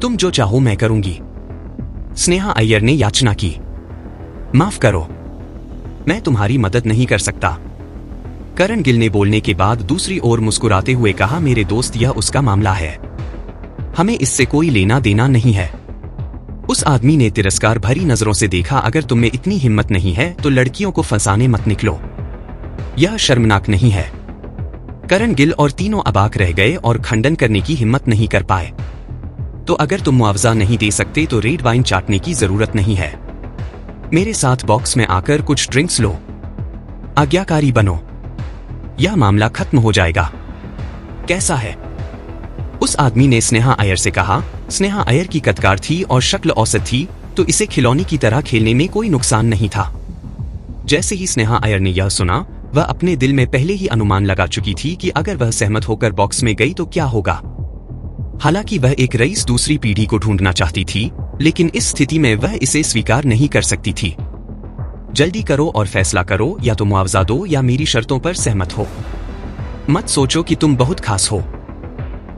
तुम जो चाहो मैं करूंगी। स्नेहा अय्यर ने याचना की। माफ करो, मैं तुम्हारी मदद नहीं कर सकता। करण गिल ने बोलने के बाद दूसरी ओर मुस्कुराते हुए कहा, मेरे दोस्त, यह उसका मामला है। हमें इससे कोई लेना देना नहीं है। उस आदमी ने तिरस्कार भरी नजरों से देखा। अगर तुम में इतनी हिम्मत नहीं है तो लड़कियों को फंसाने मत निकलो। यह शर्मनाक नहीं है। करण गिल और तीनों अबाक रह गए और खंडन करने की हिम्मत नहीं कर पाए। तो अगर तुम मुआवजा नहीं दे सकते तो रेड वाइन चाटने की जरूरत नहीं है। मेरे साथ बॉक्स में आकर कुछ ड्रिंक्स लो। आज्ञाकारी बनो। यह मामला खत्म हो जाएगा। कैसा है? उस आदमी ने स्नेहा अय्यर से कहा। स्नेहा अय्यर की कदकार थी और शक्ल औसत थी, तो इसे खिलौने की तरह खेलने में कोई नुकसान नहीं था। जैसे ही स्नेहा अय्यर ने यह सुना, वह अपने दिल में पहले ही अनुमान लगा चुकी थी कि अगर वह सहमत होकर बॉक्स में गई तो क्या होगा। हालांकि वह एक रईस दूसरी पीढ़ी को ढूंढना चाहती थी, लेकिन इस स्थिति में वह इसे स्वीकार नहीं कर सकती थी। जल्दी करो और फैसला करो, या तो मुआवजा दो या मेरी शर्तों पर सहमत हो। मत सोचो कि तुम बहुत खास हो।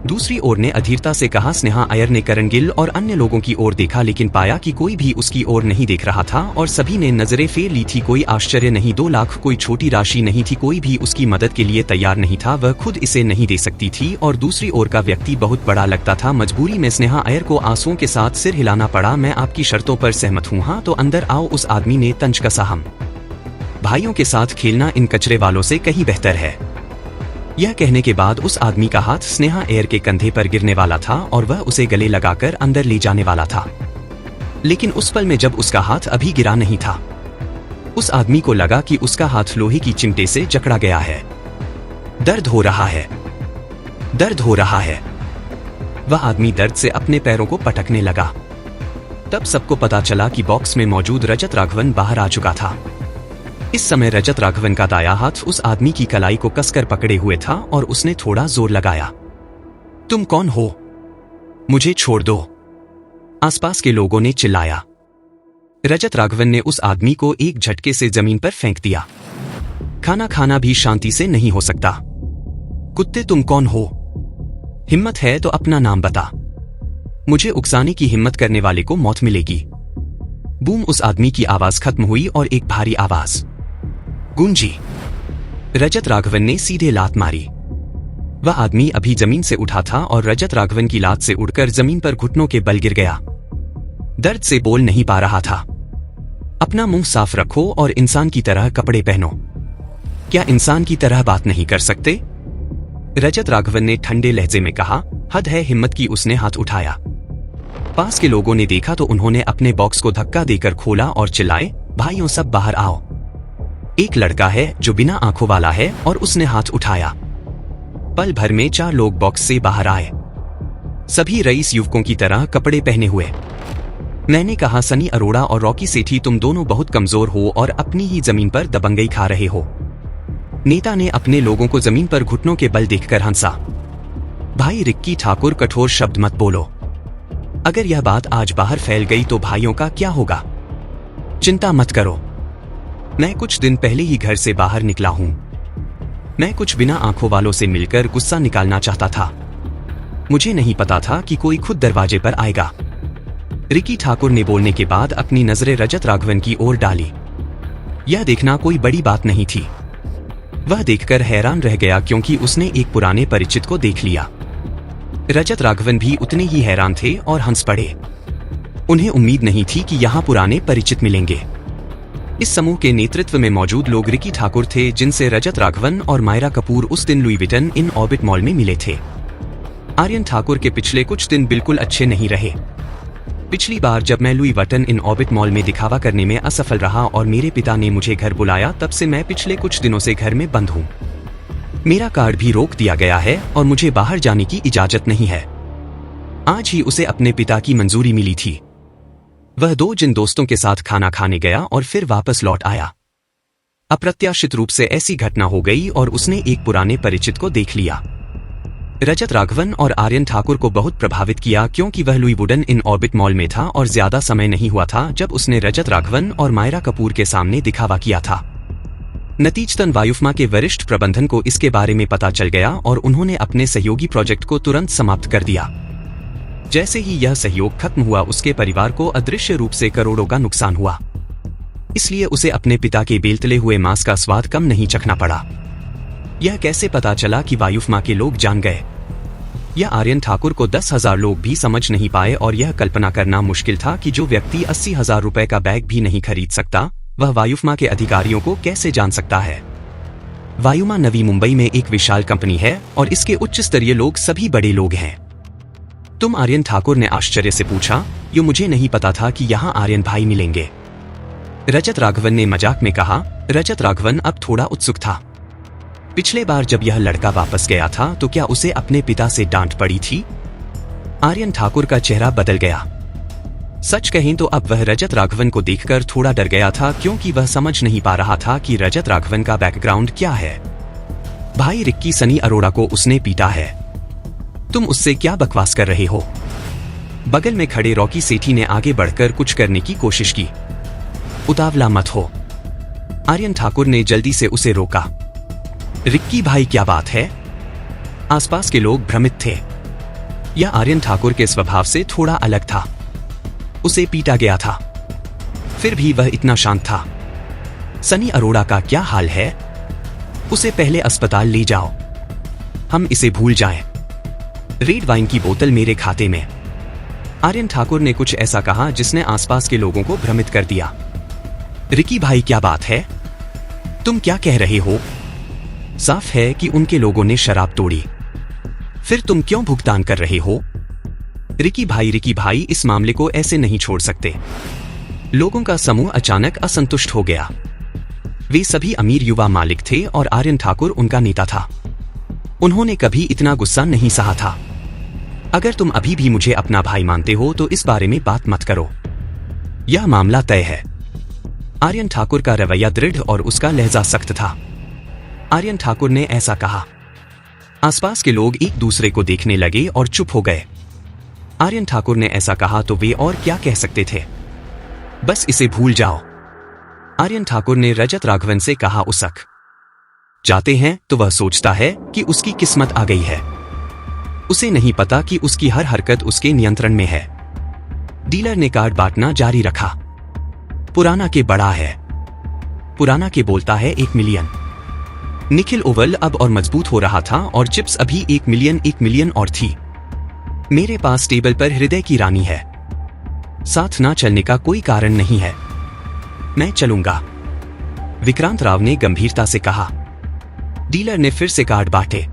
दूसरी ओर ने अधीरता से कहा। स्नेहा अय्यर ने करण गिल और अन्य लोगों की ओर देखा, लेकिन पाया कि कोई भी उसकी ओर नहीं देख रहा था और सभी ने नजरें फेर ली थी। कोई आश्चर्य नहीं, 2 लाख कोई छोटी राशि नहीं थी। कोई भी उसकी मदद के लिए तैयार नहीं था, वह खुद इसे नहीं दे सकती थी और दूसरी ओर का व्यक्ति बहुत बड़ा लगता था। मजबूरी में स्नेहा अय्यर को आंसुओं के साथ सिर हिलाना पड़ा। मैं आपकी शर्तों पर सहमत हूँ। हाँ तो अंदर आओ, उस आदमी ने तंज कसा। हम भाइयों के साथ खेलना इन कचरे वालों से कहीं बेहतर है। यह कहने के बाद उस आदमी का हाथ स्नेहा अय्यर के कंधे पर गिरने वाला था और वह उसे गले लगाकर अंदर ले जाने वाला था, लेकिन उस पल में जब उसका हाथ अभी गिरा नहीं था, उस आदमी को लगा कि उसका हाथ लोहे की चिमटे से जकड़ा गया है। दर्द हो रहा है, दर्द हो रहा है। वह आदमी दर्द से अपने पैरों को पटकने लगा। तब सबको पता चला कि बॉक्स में मौजूद रजत राघवन बाहर आ चुका था। इस समय रजत राघवन का दायां हाथ उस आदमी की कलाई को कसकर पकड़े हुए था और उसने थोड़ा जोर लगाया। तुम कौन हो? मुझे छोड़ दो, आसपास के लोगों ने चिल्लाया। रजत राघवन ने उस आदमी को एक झटके से जमीन पर फेंक दिया। खाना खाना भी शांति से नहीं हो सकता। कुत्ते, तुम कौन हो? हिम्मत है तो अपना नाम बता। मुझे उकसाने की हिम्मत करने वाले को मौत मिलेगी। बूम, उस आदमी की आवाज खत्म हुई और एक भारी आवाज गूंजी। रजत राघवन ने सीधे लात मारी। वह आदमी अभी जमीन से उठा था और रजत राघवन की लात से उड़कर जमीन पर घुटनों के बल गिर गया। दर्द से बोल नहीं पा रहा था। अपना मुंह साफ रखो और इंसान की तरह कपड़े पहनो। क्या इंसान की तरह बात नहीं कर सकते? रजत राघवन ने ठंडे लहजे में कहा। हद है, हिम्मत की। उसने हाथ उठाया। पास के लोगों ने देखा तो उन्होंने अपने बॉक्स को धक्का देकर खोला और चिल्लाए, भाइयों सब बाहर आओ। एक लड़का है जो बिना आंखों वाला है और उसने हाथ उठाया। पल भर में 4 लोग बॉक्स से बाहर आए, सभी रईस युवकों की तरह कपड़े पहने हुए। मैंने कहा, सनी अरोड़ा और रॉकी सेठी, तुम दोनों बहुत कमजोर हो और अपनी ही जमीन पर दबंगई खा रहे हो। नेता ने अपने लोगों को जमीन पर घुटनों के बल देखकर हंसा। भाई रिक्की ठाकुर, कठोर शब्द मत बोलो। अगर यह बात आज बाहर फैल गई तो भाइयों का क्या होगा? चिंता मत करो, मैं कुछ दिन पहले ही घर से बाहर निकला हूं। मैं कुछ बिना आंखों वालों से मिलकर गुस्सा निकालना चाहता था। मुझे नहीं पता था कि कोई खुद दरवाजे पर आएगा। रिकी ठाकुर ने बोलने के बाद अपनी नजरें रजत राघवन की ओर डाली। यह देखना कोई बड़ी बात नहीं थी। वह देखकर हैरान रह गया क्योंकि उसने एक पुराने परिचित को देख लिया। रजत राघवन भी उतने ही हैरान थे और हंस पड़े। उन्हें उम्मीद नहीं थी कि यहाँ पुराने परिचित मिलेंगे। इस समूह के नेतृत्व में मौजूद लोग रिकी ठाकुर थे, जिनसे रजत राघवन और मायरा कपूर उस दिन लुई विटन इन ऑर्बिट मॉल में मिले थे। आर्यन ठाकुर के पिछले कुछ दिन बिल्कुल अच्छे नहीं रहे। पिछली बार जब मैं लुई विटन इन ऑर्बिट मॉल में दिखावा करने में असफल रहा और मेरे पिता ने मुझे घर बुलाया, तब से मैं पिछले कुछ दिनों से घर में बंद हूँ। मेरा कार्ड भी रोक दिया गया है और मुझे बाहर जाने की इजाजत नहीं है। आज ही उसे अपने पिता की मंजूरी मिली थी। वह 2 जिन दोस्तों के साथ खाना खाने गया और फिर वापस लौट आया। अप्रत्याशित रूप से ऐसी घटना हो गई और उसने एक पुराने परिचित को देख लिया। रजत राघवन और आर्यन ठाकुर को बहुत प्रभावित किया क्योंकि वह Louis wooden in orbit mall में था और ज्यादा समय नहीं हुआ था जब उसने रजत राघवन और मायरा कपूर के सामने दिखावा किया था। नतीजतन वायुफ्मा के वरिष्ठ प्रबंधन को इसके बारे में पता चल गया और उन्होंने अपने सहयोगी प्रोजेक्ट को तुरंत समाप्त कर दिया। जैसे ही यह सहयोग खत्म हुआ, उसके परिवार को अदृश्य रूप से करोड़ों का नुकसान हुआ। इसलिए उसे अपने पिता के बेलतले हुए मांस का स्वाद कम नहीं चखना पड़ा। यह कैसे पता चला कि वायुफ्मा के लोग जान गए? यह आर्यन ठाकुर को 10,000 लोग भी समझ नहीं पाए और यह कल्पना करना मुश्किल था कि जो व्यक्ति 80,000 रुपए का बैग भी नहीं खरीद सकता, वह वायुफ्मा के अधिकारियों को कैसे जान सकता है? वायुमा नवी मुंबई में एक विशाल कंपनी है और इसके उच्च स्तरीय लोग सभी बड़े लोग हैं। तुम? आर्यन ठाकुर ने आश्चर्य से पूछा। यो, मुझे नहीं पता था कि यहाँ आर्यन भाई मिलेंगे, रजत राघवन ने मजाक में कहा। रजत राघवन अब थोड़ा उत्सुक था। पिछले बार जब यह लड़का वापस गया था तो क्या उसे अपने पिता से डांट पड़ी थी? आर्यन ठाकुर का चेहरा बदल गया। सच कहें तो अब वह रजत राघवन को देखकर थोड़ा डर गया था क्योंकि वह समझ नहीं पा रहा था कि रजत राघवन का बैकग्राउंड क्या है। भाई रिक्की सनी अरोड़ा को उसने पीटा है। तुम उससे क्या बकवास कर रहे हो? बगल में खड़े रॉकी सेठी ने आगे बढ़कर कुछ करने की कोशिश की। उतावला मत हो, आर्यन ठाकुर ने जल्दी से उसे रोका। रिक्की भाई, क्या बात है? आसपास के लोग भ्रमित थे। यह आर्यन ठाकुर के स्वभाव से थोड़ा अलग था। उसे पीटा गया था, फिर भी वह इतना शांत था। सनी अरोड़ा का क्या हाल है? उसे पहले अस्पताल ले जाओ, हम इसे भूल जाएं। रेड वाइन की बोतल मेरे खाते में। आर्यन ठाकुर ने कुछ ऐसा कहा जिसने आसपास के लोगों को भ्रमित कर दिया। रिकी भाई, क्या बात है? तुम क्या कह रहे हो? साफ है कि उनके लोगों ने शराब तोड़ी, फिर तुम क्यों भुगतान कर रहे हो? रिकी भाई, इस मामले को ऐसे नहीं छोड़ सकते। लोगों का समूह अचानक असंतुष्ट हो गया। वे सभी अमीर युवा मालिक थे और आर्यन ठाकुर उनका नेता था। उन्होंने कभी इतना गुस्सा नहीं सहा था। अगर तुम अभी भी मुझे अपना भाई मानते हो तो इस बारे में बात मत करो। यह मामला तय है। आर्यन ठाकुर का रवैया दृढ़ और उसका लहजा सख्त था। आर्यन ठाकुर ने ऐसा कहा। आसपास के लोग एक दूसरे को देखने लगे और चुप हो गए। आर्यन ठाकुर ने ऐसा कहा तो वे और क्या कह सकते थे? बस इसे भूल जाओ। आर्यन ठाकुर ने रजत राघवन से कहा। उसक जाते हैं तो वह सोचता है कि उसकी किस्मत आ गई है। उसे नहीं पता कि उसकी हर हरकत उसके नियंत्रण में है। डीलर ने कार्ड बांटना जारी रखा। पुराना के बड़ा है। पुराना के बोलता है 1 मिलियन। निखिल ओवल अब और मजबूत हो रहा था और चिप्स अभी 1 मिलियन और थी। मेरे पास टेबल पर हृदय की रानी है। साथ ना चलने का कोई कारण नहीं है। मैं चलूंगा, विक्रांत राव ने गंभीरता से कहा। डीलर ने फिर से कार्ड बांटे।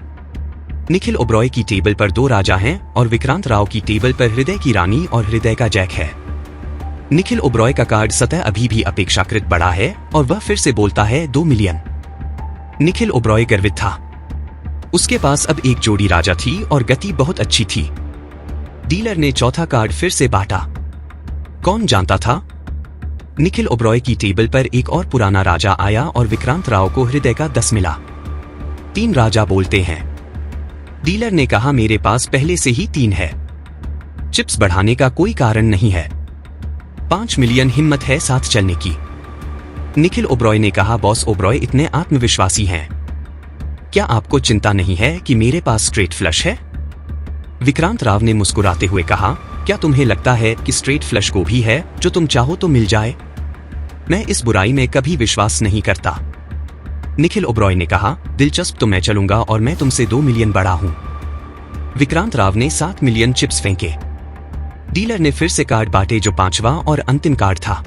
निखिल ओब्रॉय की टेबल पर 2 राजा हैं और विक्रांत राव की टेबल पर हृदय की रानी और हृदय का जैक है। निखिल ओब्रॉय का कार्ड सतह अभी भी अपेक्षाकृत बड़ा है और वह फिर से बोलता है 2 मिलियन। निखिल ओब्रॉय गर्वित था। उसके पास अब एक जोड़ी राजा थी और गति बहुत अच्छी थी। डीलर ने चौथा कार्ड फिर से बांटा। कौन जानता था? निखिल ओब्रॉय की टेबल पर एक और पुराना राजा आया और विक्रांत राव को हृदय का 10 मिला। 3 राजा बोलते हैं। डीलर ने कहा, मेरे पास पहले से ही 3 है। चिप्स बढ़ाने का कोई कारण नहीं है। 5 मिलियन हिम्मत है साथ चलने की। निखिल ओब्रॉय ने कहा, बॉस ओब्रॉय इतने आत्मविश्वासी हैं। क्या आपको चिंता नहीं है कि मेरे पास स्ट्रेट फ्लश है? विक्रांत राव ने मुस्कुराते हुए कहा, क्या तुम्हें लगता है कि स्ट्रेट फ्लश को भी है जो तुम चाहो तो मिल जाए? मैं इस बुराई में कभी विश्वास नहीं करता। निखिल ओब्रॉय ने कहा, दिलचस्प, तो मैं चलूंगा और मैं तुमसे 2 मिलियन बड़ा हूं। विक्रांत राव ने 7 मिलियन चिप्स फेंके। डीलर ने फिर से कार्ड बांटे जो 5वां और अंतिम कार्ड था।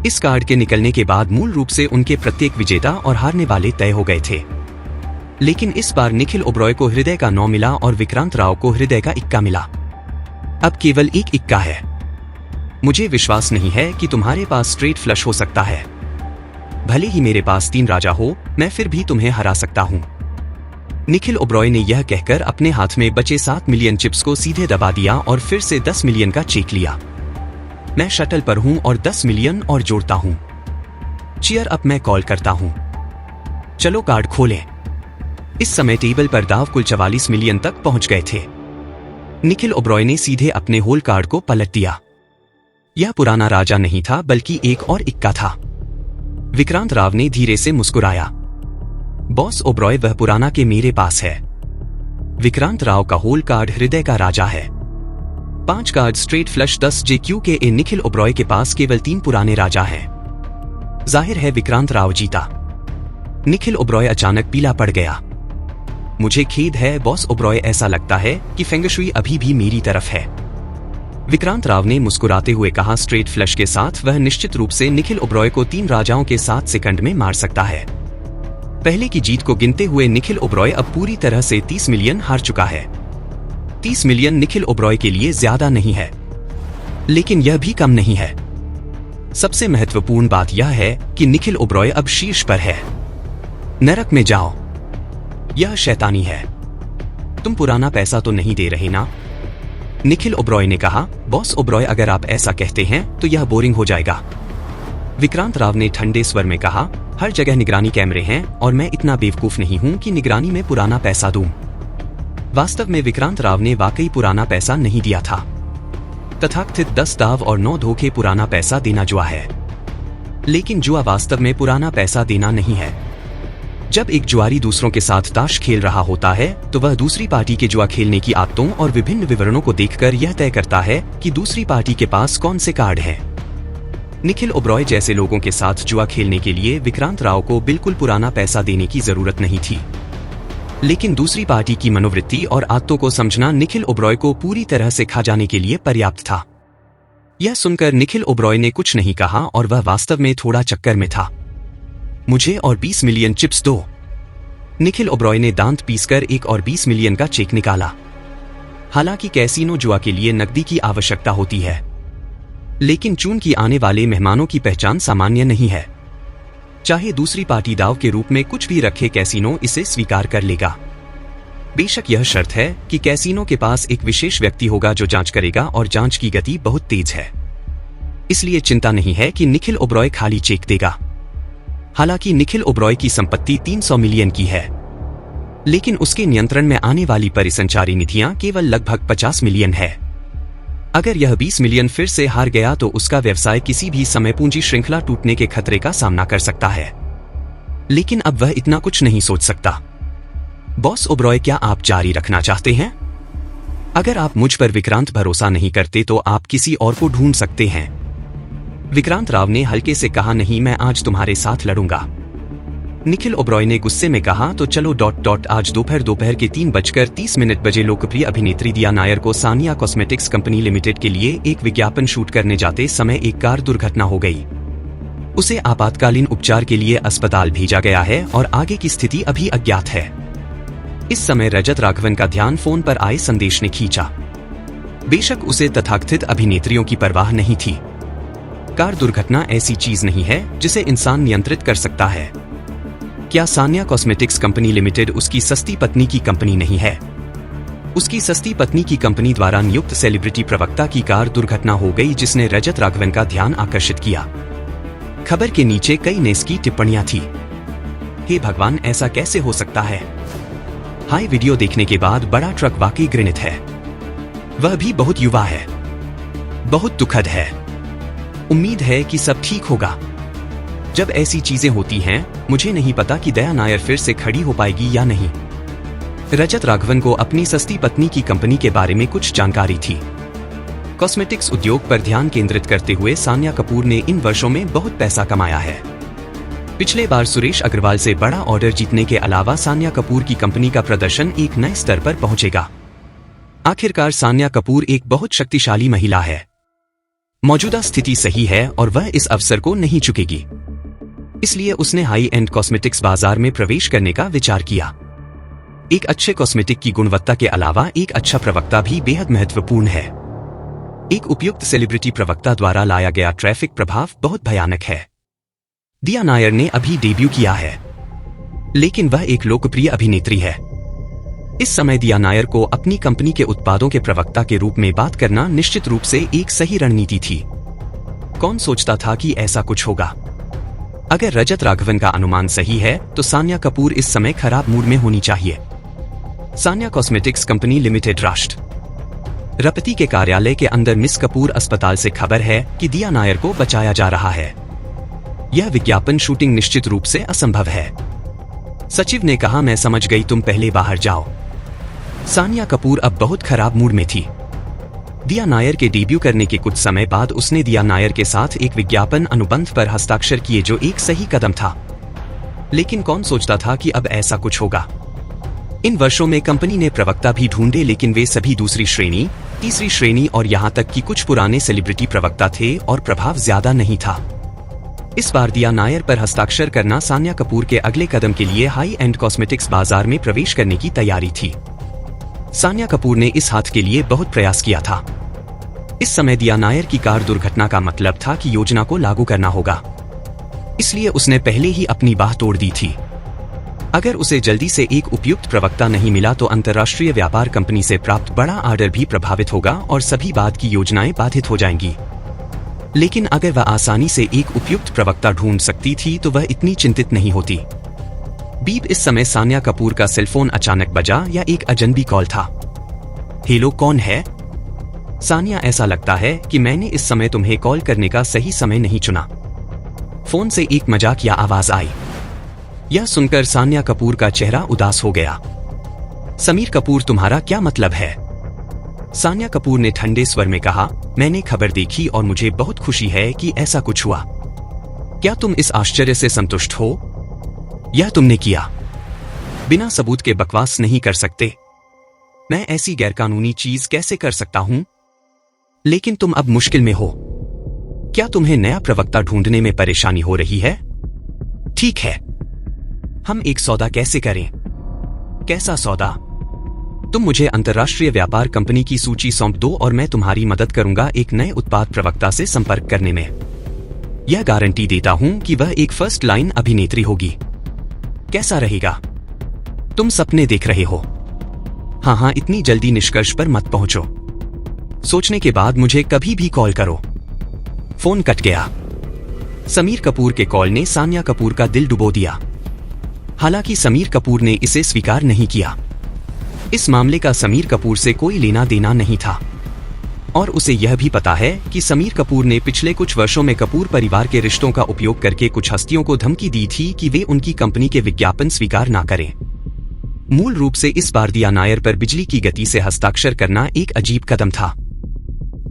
इस कार्ड के निकलने के बाद मूल रूप से उनके प्रत्येक विजेता और हारने वाले तय हो गए थे। लेकिन इस बार निखिल ओब्रॉय को हृदय का 9 मिला और विक्रांत राव को हृदय का 1 मिला। अब केवल एक 1 है। मुझे विश्वास नहीं है कि तुम्हारे पास स्ट्रेट फ्लश हो सकता है। भले ही मेरे पास 3 राजा हो, मैं फिर भी तुम्हें हरा सकता हूं। निखिल ओब्रॉय ने यह कहकर अपने हाथ में बचे 7 मिलियन चिप्स को सीधे दबा दिया और फिर से 10 मिलियन का चेक लिया। मैं शटल पर हूं और 10 मिलियन और जोड़ता हूं। चीयर अप, मैं कॉल करता हूं। चलो कार्ड खोलें। इस समय टेबल पर दाव कुल 44 मिलियन तक पहुंच गए थे। निखिल ओब्रॉय ने सीधे अपने होल कार्ड को पलट दिया। यह पुराना राजा नहीं था बल्कि एक और 1 था। विक्रांत राव ने धीरे से मुस्कुराया। बॉस ओब्रॉय, वह पुराना के मेरे पास है। विक्रांत राव का होल कार्ड हृदय का राजा है। 5 कार्ड स्ट्रेट फ्लश 10 JQ के ए। निखिल ओब्रॉय के पास केवल 3 पुराने राजा हैं। जाहिर है विक्रांत राव जीता। निखिल ओब्रॉय अचानक पीला पड़ गया। मुझे खेद है बॉस ओब्रॉय, ऐसा लगता है कि फेंगशुई अभी भी मेरी तरफ है। विक्रांत राव ने मुस्कुराते हुए कहा, स्ट्रेट फ्लश के साथ वह निश्चित रूप से निखिल ओब्रॉय को 3 राजाओं के 7 सेकंड में मार सकता है। पहले की जीत को गिनते हुए निखिल ओब्रॉय अब पूरी तरह से 30 मिलियन हार चुका है। 30 मिलियन निखिल ओब्रॉय के लिए ज्यादा नहीं है, लेकिन यह भी कम नहीं है। सबसे महत्वपूर्ण बात यह है कि निखिल ओब्रॉय अब शीर्ष पर है। नरक में जाओ, यह शैतानी है। तुम पुराना पैसा तो नहीं दे रहे ना? निखिल ओब्रॉय ने कहा। बॉस ओब्रॉय, अगर आप ऐसा कहते हैं तो यह बोरिंग हो जाएगा। विक्रांत राव ने ठंडे स्वर में कहा, हर जगह निगरानी कैमरे हैं और मैं इतना बेवकूफ नहीं हूं कि निगरानी में पुराना पैसा दूं। वास्तव में विक्रांत राव ने वाकई पुराना पैसा नहीं दिया था। तथाकथित 10 दाव और 9 धोखे पुराना पैसा देना जुआ है, लेकिन जुआ वास्तव में पुराना पैसा देना नहीं है। जब एक जुआरी दूसरों के साथ ताश खेल रहा होता है तो वह दूसरी पार्टी के जुआ खेलने की आदतों और विभिन्न विवरणों को देखकर यह तय करता है कि दूसरी पार्टी के पास कौन से कार्ड हैं। निखिल ओबरॉय जैसे लोगों के साथ जुआ खेलने के लिए विक्रांत राव को बिल्कुल पुराना पैसा देने की जरूरत नहीं थी, लेकिन दूसरी पार्टी की मनोवृत्ति और आदतों को समझना निखिल ओबरॉय को पूरी तरह से खा जाने के लिए पर्याप्त था। यह सुनकर निखिल ओबरॉय ने कुछ नहीं कहा और वह वास्तव में थोड़ा चक्कर में था। मुझे और 20 मिलियन चिप्स दो। निखिल ओबरॉय ने दांत पीसकर एक और 20 मिलियन का चेक निकाला। हालांकि कैसीनो जुआ के लिए नकदी की आवश्यकता होती है, लेकिन चूंकि आने वाले मेहमानों की पहचान सामान्य नहीं है, चाहे दूसरी पार्टी दाव के रूप में कुछ भी रखे, कैसीनो इसे स्वीकार कर लेगा। बेशक यह शर्त है कि कैसीनो के पास एक विशेष व्यक्ति होगा जो जांच करेगा और जांच की गति बहुत तेज है, इसलिए चिंता नहीं है कि निखिल ओबरॉय खाली चेक देगा। हालांकि निखिल ओबरॉय की संपत्ति 300 मिलियन की है, लेकिन उसके नियंत्रण में आने वाली परिसंचारी निधियां केवल लगभग 50 मिलियन है। अगर यह 20 मिलियन फिर से हार गया तो उसका व्यवसाय किसी भी समय पूंजी श्रृंखला टूटने के खतरे का सामना कर सकता है, लेकिन अब वह इतना कुछ नहीं सोच सकता। बॉस ओबरॉय, क्या आप जारी रखना चाहते हैं? अगर आप मुझ पर विक्रांत भरोसा नहीं करते तो आप किसी और को ढूंढ सकते हैं। विक्रांत राव ने हल्के से कहा, नहीं, मैं आज तुम्हारे साथ लड़ूंगा। निखिल ओबरॉय ने गुस्से में कहा, तो चलो। आज दोपहर के 3:30 बजे लोकप्रिय अभिनेत्री दिया नायर को सानिया कॉस्मेटिक्स कंपनी लिमिटेड के लिए एक विज्ञापन शूट करने जाते समय एक कार दुर्घटना हो गई। उसे आपातकालीन उपचार के लिए अस्पताल भेजा गया है और आगे की स्थिति अभी अज्ञात है। इस समय रजत राघवन का ध्यान फोन पर आए संदेश ने खींचा। बेशक उसे तथाकथित अभिनेत्रियों की परवाह नहीं थी। कार दुर्घटना ऐसी चीज नहीं है जिसे इंसान नियंत्रित कर सकता है। क्या सानिया कॉस्मेटिक्स कंपनी लिमिटेड उसकी सस्ती पत्नी की कंपनी नहीं है? उसकी सस्ती पत्नी की कंपनी द्वारा नियुक्त सेलिब्रिटी प्रवक्ता की कार दुर्घटना हो गई, जिसने रजत राघवन का ध्यान आकर्षित किया। खबर के नीचे कई नेस की टिप्पणियां थी। हे भगवान, ऐसा कैसे हो सकता है? हाई वीडियो देखने के बाद बड़ा ट्रक वाकई घृणित है, वह भी बहुत युवा है। बहुत दुखद है। उम्मीद है कि सब ठीक होगा। जब ऐसी चीजें होती हैं, मुझे नहीं पता कि दया नायर फिर से खड़ी हो पाएगी या नहीं। रजत राघवन को अपनी सस्ती पत्नी की कंपनी के बारे में कुछ जानकारी थी। कॉस्मेटिक्स उद्योग पर ध्यान केंद्रित करते हुए सानिया कपूर ने इन वर्षों में बहुत पैसा कमाया है। पिछले बार सुरेश अग्रवाल से बड़ा ऑर्डर जीतने के अलावा सानिया कपूर की कंपनी का प्रदर्शन एक नए स्तर पर पहुंचेगा। आखिरकार सानिया कपूर एक बहुत शक्तिशाली महिला है। मौजूदा स्थिति सही है और वह इस अवसर को नहीं चुकेगी, इसलिए उसने हाई एंड कॉस्मेटिक्स बाजार में प्रवेश करने का विचार किया। एक अच्छे कॉस्मेटिक की गुणवत्ता के अलावा एक अच्छा प्रवक्ता भी बेहद महत्वपूर्ण है। एक उपयुक्त सेलिब्रिटी प्रवक्ता द्वारा लाया गया ट्रैफिक प्रभाव बहुत भयानक है। दिया नायर ने अभी डेब्यू किया है, लेकिन वह एक लोकप्रिय अभिनेत्री है। इस समय दिया नायर को अपनी कंपनी के उत्पादों के प्रवक्ता के रूप में बात करना निश्चित रूप से एक सही रणनीति थी। कौन सोचता था कि ऐसा कुछ होगा? अगर रजत राघवन का अनुमान सही है तो सानिया कपूर इस समय खराब मूड में होनी चाहिए। सानिया कॉस्मेटिक्स कंपनी लिमिटेड राष्ट्रपति के कार्यालय के अंदर मिस कपूर अस्पताल से खबर है कि दिया नायर को बचाया जा रहा है। यह विज्ञापन शूटिंग निश्चित रूप से असंभव है। सचिव ने कहा, मैं समझ गई, तुम पहले बाहर जाओ। सानिया कपूर अब बहुत खराब मूड में थी। दिया नायर के डेब्यू करने के कुछ समय बाद उसने दिया नायर के साथ एक विज्ञापन अनुबंध पर हस्ताक्षर किए, जो एक सही कदम था। लेकिन कौन सोचता था कि अब ऐसा कुछ होगा? इन वर्षों में कंपनी ने प्रवक्ता भी ढूंढे, लेकिन वे सभी दूसरी श्रेणी, तीसरी श्रेणी और यहां तक कि कुछ पुराने सेलिब्रिटी प्रवक्ता थे और प्रभाव ज्यादा नहीं था। इस बार दिया नायर पर हस्ताक्षर करना सानिया कपूर के अगले कदम के लिए हाई एंड कॉस्मेटिक्स बाजार में प्रवेश करने की तैयारी थी। सानिया कपूर ने इस हाथ के लिए बहुत प्रयास किया था। इस समय दिया नायर की कार दुर्घटना का मतलब था कि योजना को लागू करना होगा, इसलिए उसने पहले ही अपनी बाह तोड़ दी थी। अगर उसे जल्दी से एक उपयुक्त प्रवक्ता नहीं मिला तो अंतर्राष्ट्रीय व्यापार कंपनी से प्राप्त बड़ा ऑर्डर भी प्रभावित होगा और सभी बाद की योजनाएं बाधित हो जाएंगी। लेकिन अगर वह आसानी से एक उपयुक्त प्रवक्ता ढूंढ सकती थी तो वह इतनी चिंतित नहीं होती। बीप, इस समय सानिया कपूर का सेलफोन अचानक बजा, या एक अजनबी कॉल था। हेलो, कौन है? सानिया, ऐसा लगता है कि मैंने इस समय तुम्हें कॉल करने का सही समय नहीं चुना। फोन से एक मजाकिया आवाज आई। यह सुनकर सान्या कपूर का चेहरा उदास हो गया। समीर कपूर, तुम्हारा क्या मतलब है? सान्या कपूर ने ठंडे स्वर में कहा, मैंने खबर देखी और मुझे बहुत खुशी है कि ऐसा कुछ हुआ। क्या तुम इस आश्चर्य से संतुष्ट हो? यह तुमने किया। बिना सबूत के बकवास नहीं कर सकते। मैं ऐसी गैरकानूनी चीज कैसे कर सकता हूं? लेकिन तुम अब मुश्किल में हो। क्या तुम्हें नया प्रवक्ता ढूंढने में परेशानी हो रही है? ठीक है, हम एक सौदा कैसे करें? कैसा सौदा? तुम मुझे अंतर्राष्ट्रीय व्यापार कंपनी की सूची सौंप दो और मैं तुम्हारी मदद करूंगा एक नए उत्पाद प्रवक्ता से संपर्क करने में। यह गारंटी देता हूं कि वह एक फर्स्ट लाइन अभिनेत्री होगी। कैसा रहेगा? तुम सपने देख रहे हो। हाँ, इतनी जल्दी निष्कर्ष पर मत पहुंचो। सोचने के बाद मुझे कभी भी कॉल करो। फोन कट गया। समीर कपूर के कॉल ने सान्या कपूर का दिल डुबो दिया। हालांकि समीर कपूर ने इसे स्वीकार नहीं किया। इस मामले का समीर कपूर से कोई लेना देना नहीं था और उसे यह भी पता है कि समीर कपूर ने पिछले कुछ वर्षों में कपूर परिवार के रिश्तों का उपयोग करके कुछ हस्तियों को धमकी दी थी कि वे उनकी कंपनी के विज्ञापन स्वीकार ना करें। मूल रूप से इस बार दिया नायर पर बिजली की गति से हस्ताक्षर करना एक अजीब कदम था,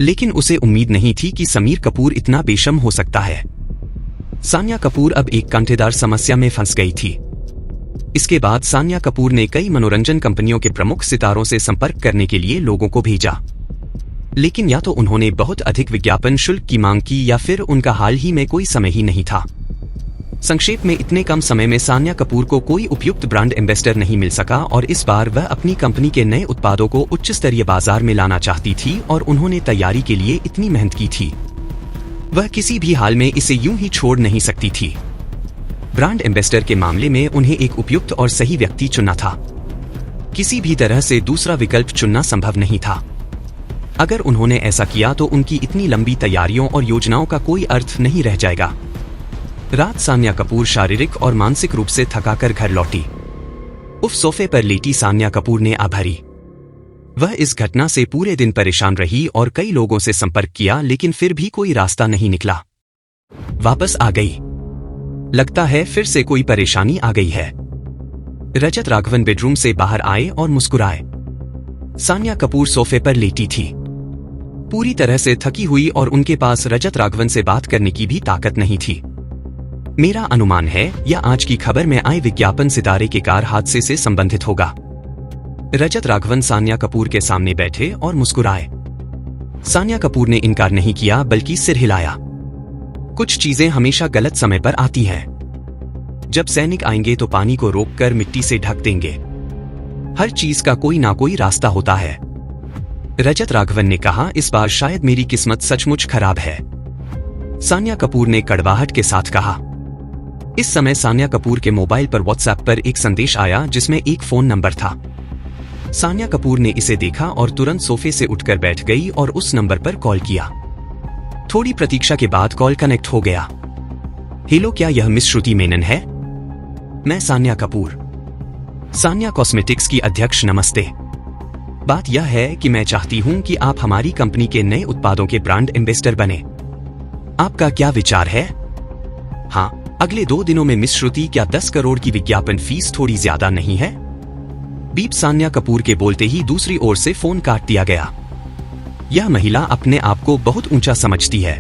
लेकिन उसे उम्मीद नहीं थी कि समीर कपूर इतना बेशर्म हो सकता है। सान्या कपूर अब एक कांटेदार समस्या में फंस गई थी। इसके बाद सान्या कपूर ने कई मनोरंजन कंपनियों के प्रमुख सितारों से संपर्क करने के लिए लोगों को भेजा, लेकिन या तो उन्होंने बहुत अधिक विज्ञापन शुल्क की मांग की या फिर उनका हाल ही में कोई समय ही नहीं था। संक्षेप में, इतने कम समय में सान्या कपूर को कोई उपयुक्त ब्रांड एम्बेसडर नहीं मिल सका और इस बार वह अपनी कंपनी के नए उत्पादों को उच्च स्तरीय बाजार में लाना चाहती थी और उन्होंने तैयारी के लिए इतनी मेहनत की थी। वह किसी भी हाल में इसे यूं ही छोड़ नहीं सकती थी। ब्रांड एम्बेसडर के मामले में उन्हें एक उपयुक्त और सही व्यक्ति चुनना था। किसी भी तरह से दूसरा विकल्प चुनना संभव नहीं था। अगर उन्होंने ऐसा किया तो उनकी इतनी लंबी तैयारियों और योजनाओं का कोई अर्थ नहीं रह जाएगा। रात सान्या कपूर शारीरिक और मानसिक रूप से थकाकर घर लौटी। उफ, सोफे पर लेटी सान्या कपूर ने आभारी। वह इस घटना से पूरे दिन परेशान रही और कई लोगों से संपर्क किया, लेकिन फिर भी कोई रास्ता नहीं निकला। वापस आ गई। लगता है फिर से कोई परेशानी आ गई है। रजत राघवन बेडरूम से बाहर आए और मुस्कुराए। सान्या कपूर सोफे पर लेटी थी, पूरी तरह से थकी हुई, और उनके पास रजत राघवन से बात करने की भी ताकत नहीं थी। मेरा अनुमान है यह आज की खबर में आए विज्ञापन सितारे के कार हादसे से संबंधित होगा। रजत राघवन सान्या कपूर के सामने बैठे और मुस्कुराए। सान्या कपूर ने इनकार नहीं किया बल्कि सिर हिलाया। कुछ चीजें हमेशा गलत समय पर आती हैं। जब सैनिक आएंगे तो पानी को रोककर मिट्टी से ढक देंगे। हर चीज का कोई ना कोई रास्ता होता है। रजत राघवन ने कहा, इस बार शायद मेरी किस्मत सचमुच खराब है। सान्या कपूर ने कड़वाहट के साथ कहा। इस समय सान्या कपूर के मोबाइल पर व्हाट्सएप पर एक संदेश आया जिसमें एक फोन नंबर था। सान्या कपूर ने इसे देखा और तुरंत सोफे से उठकर बैठ गई और उस नंबर पर कॉल किया। थोड़ी प्रतीक्षा के बाद कॉल कनेक्ट हो गया। हेलो, क्या यह मिस श्रुति मेनन है? मैं सान्या कपूर, सान्या कॉस्मेटिक्स की अध्यक्ष, नमस्ते। बात यह है कि मैं चाहती हूं कि आप हमारी कंपनी के नए उत्पादों के ब्रांड एम्बेसडर बने। आपका क्या विचार है? हाँ, अगले 2 दिनों में मिस श्रुति, क्या 10 करोड़ की विज्ञापन फीस थोड़ी ज्यादा नहीं है? बीप सान्या कपूर के बोलते ही दूसरी ओर से फोन काट दिया गया। यह महिला अपने आप को बहुत ऊंचा समझती है।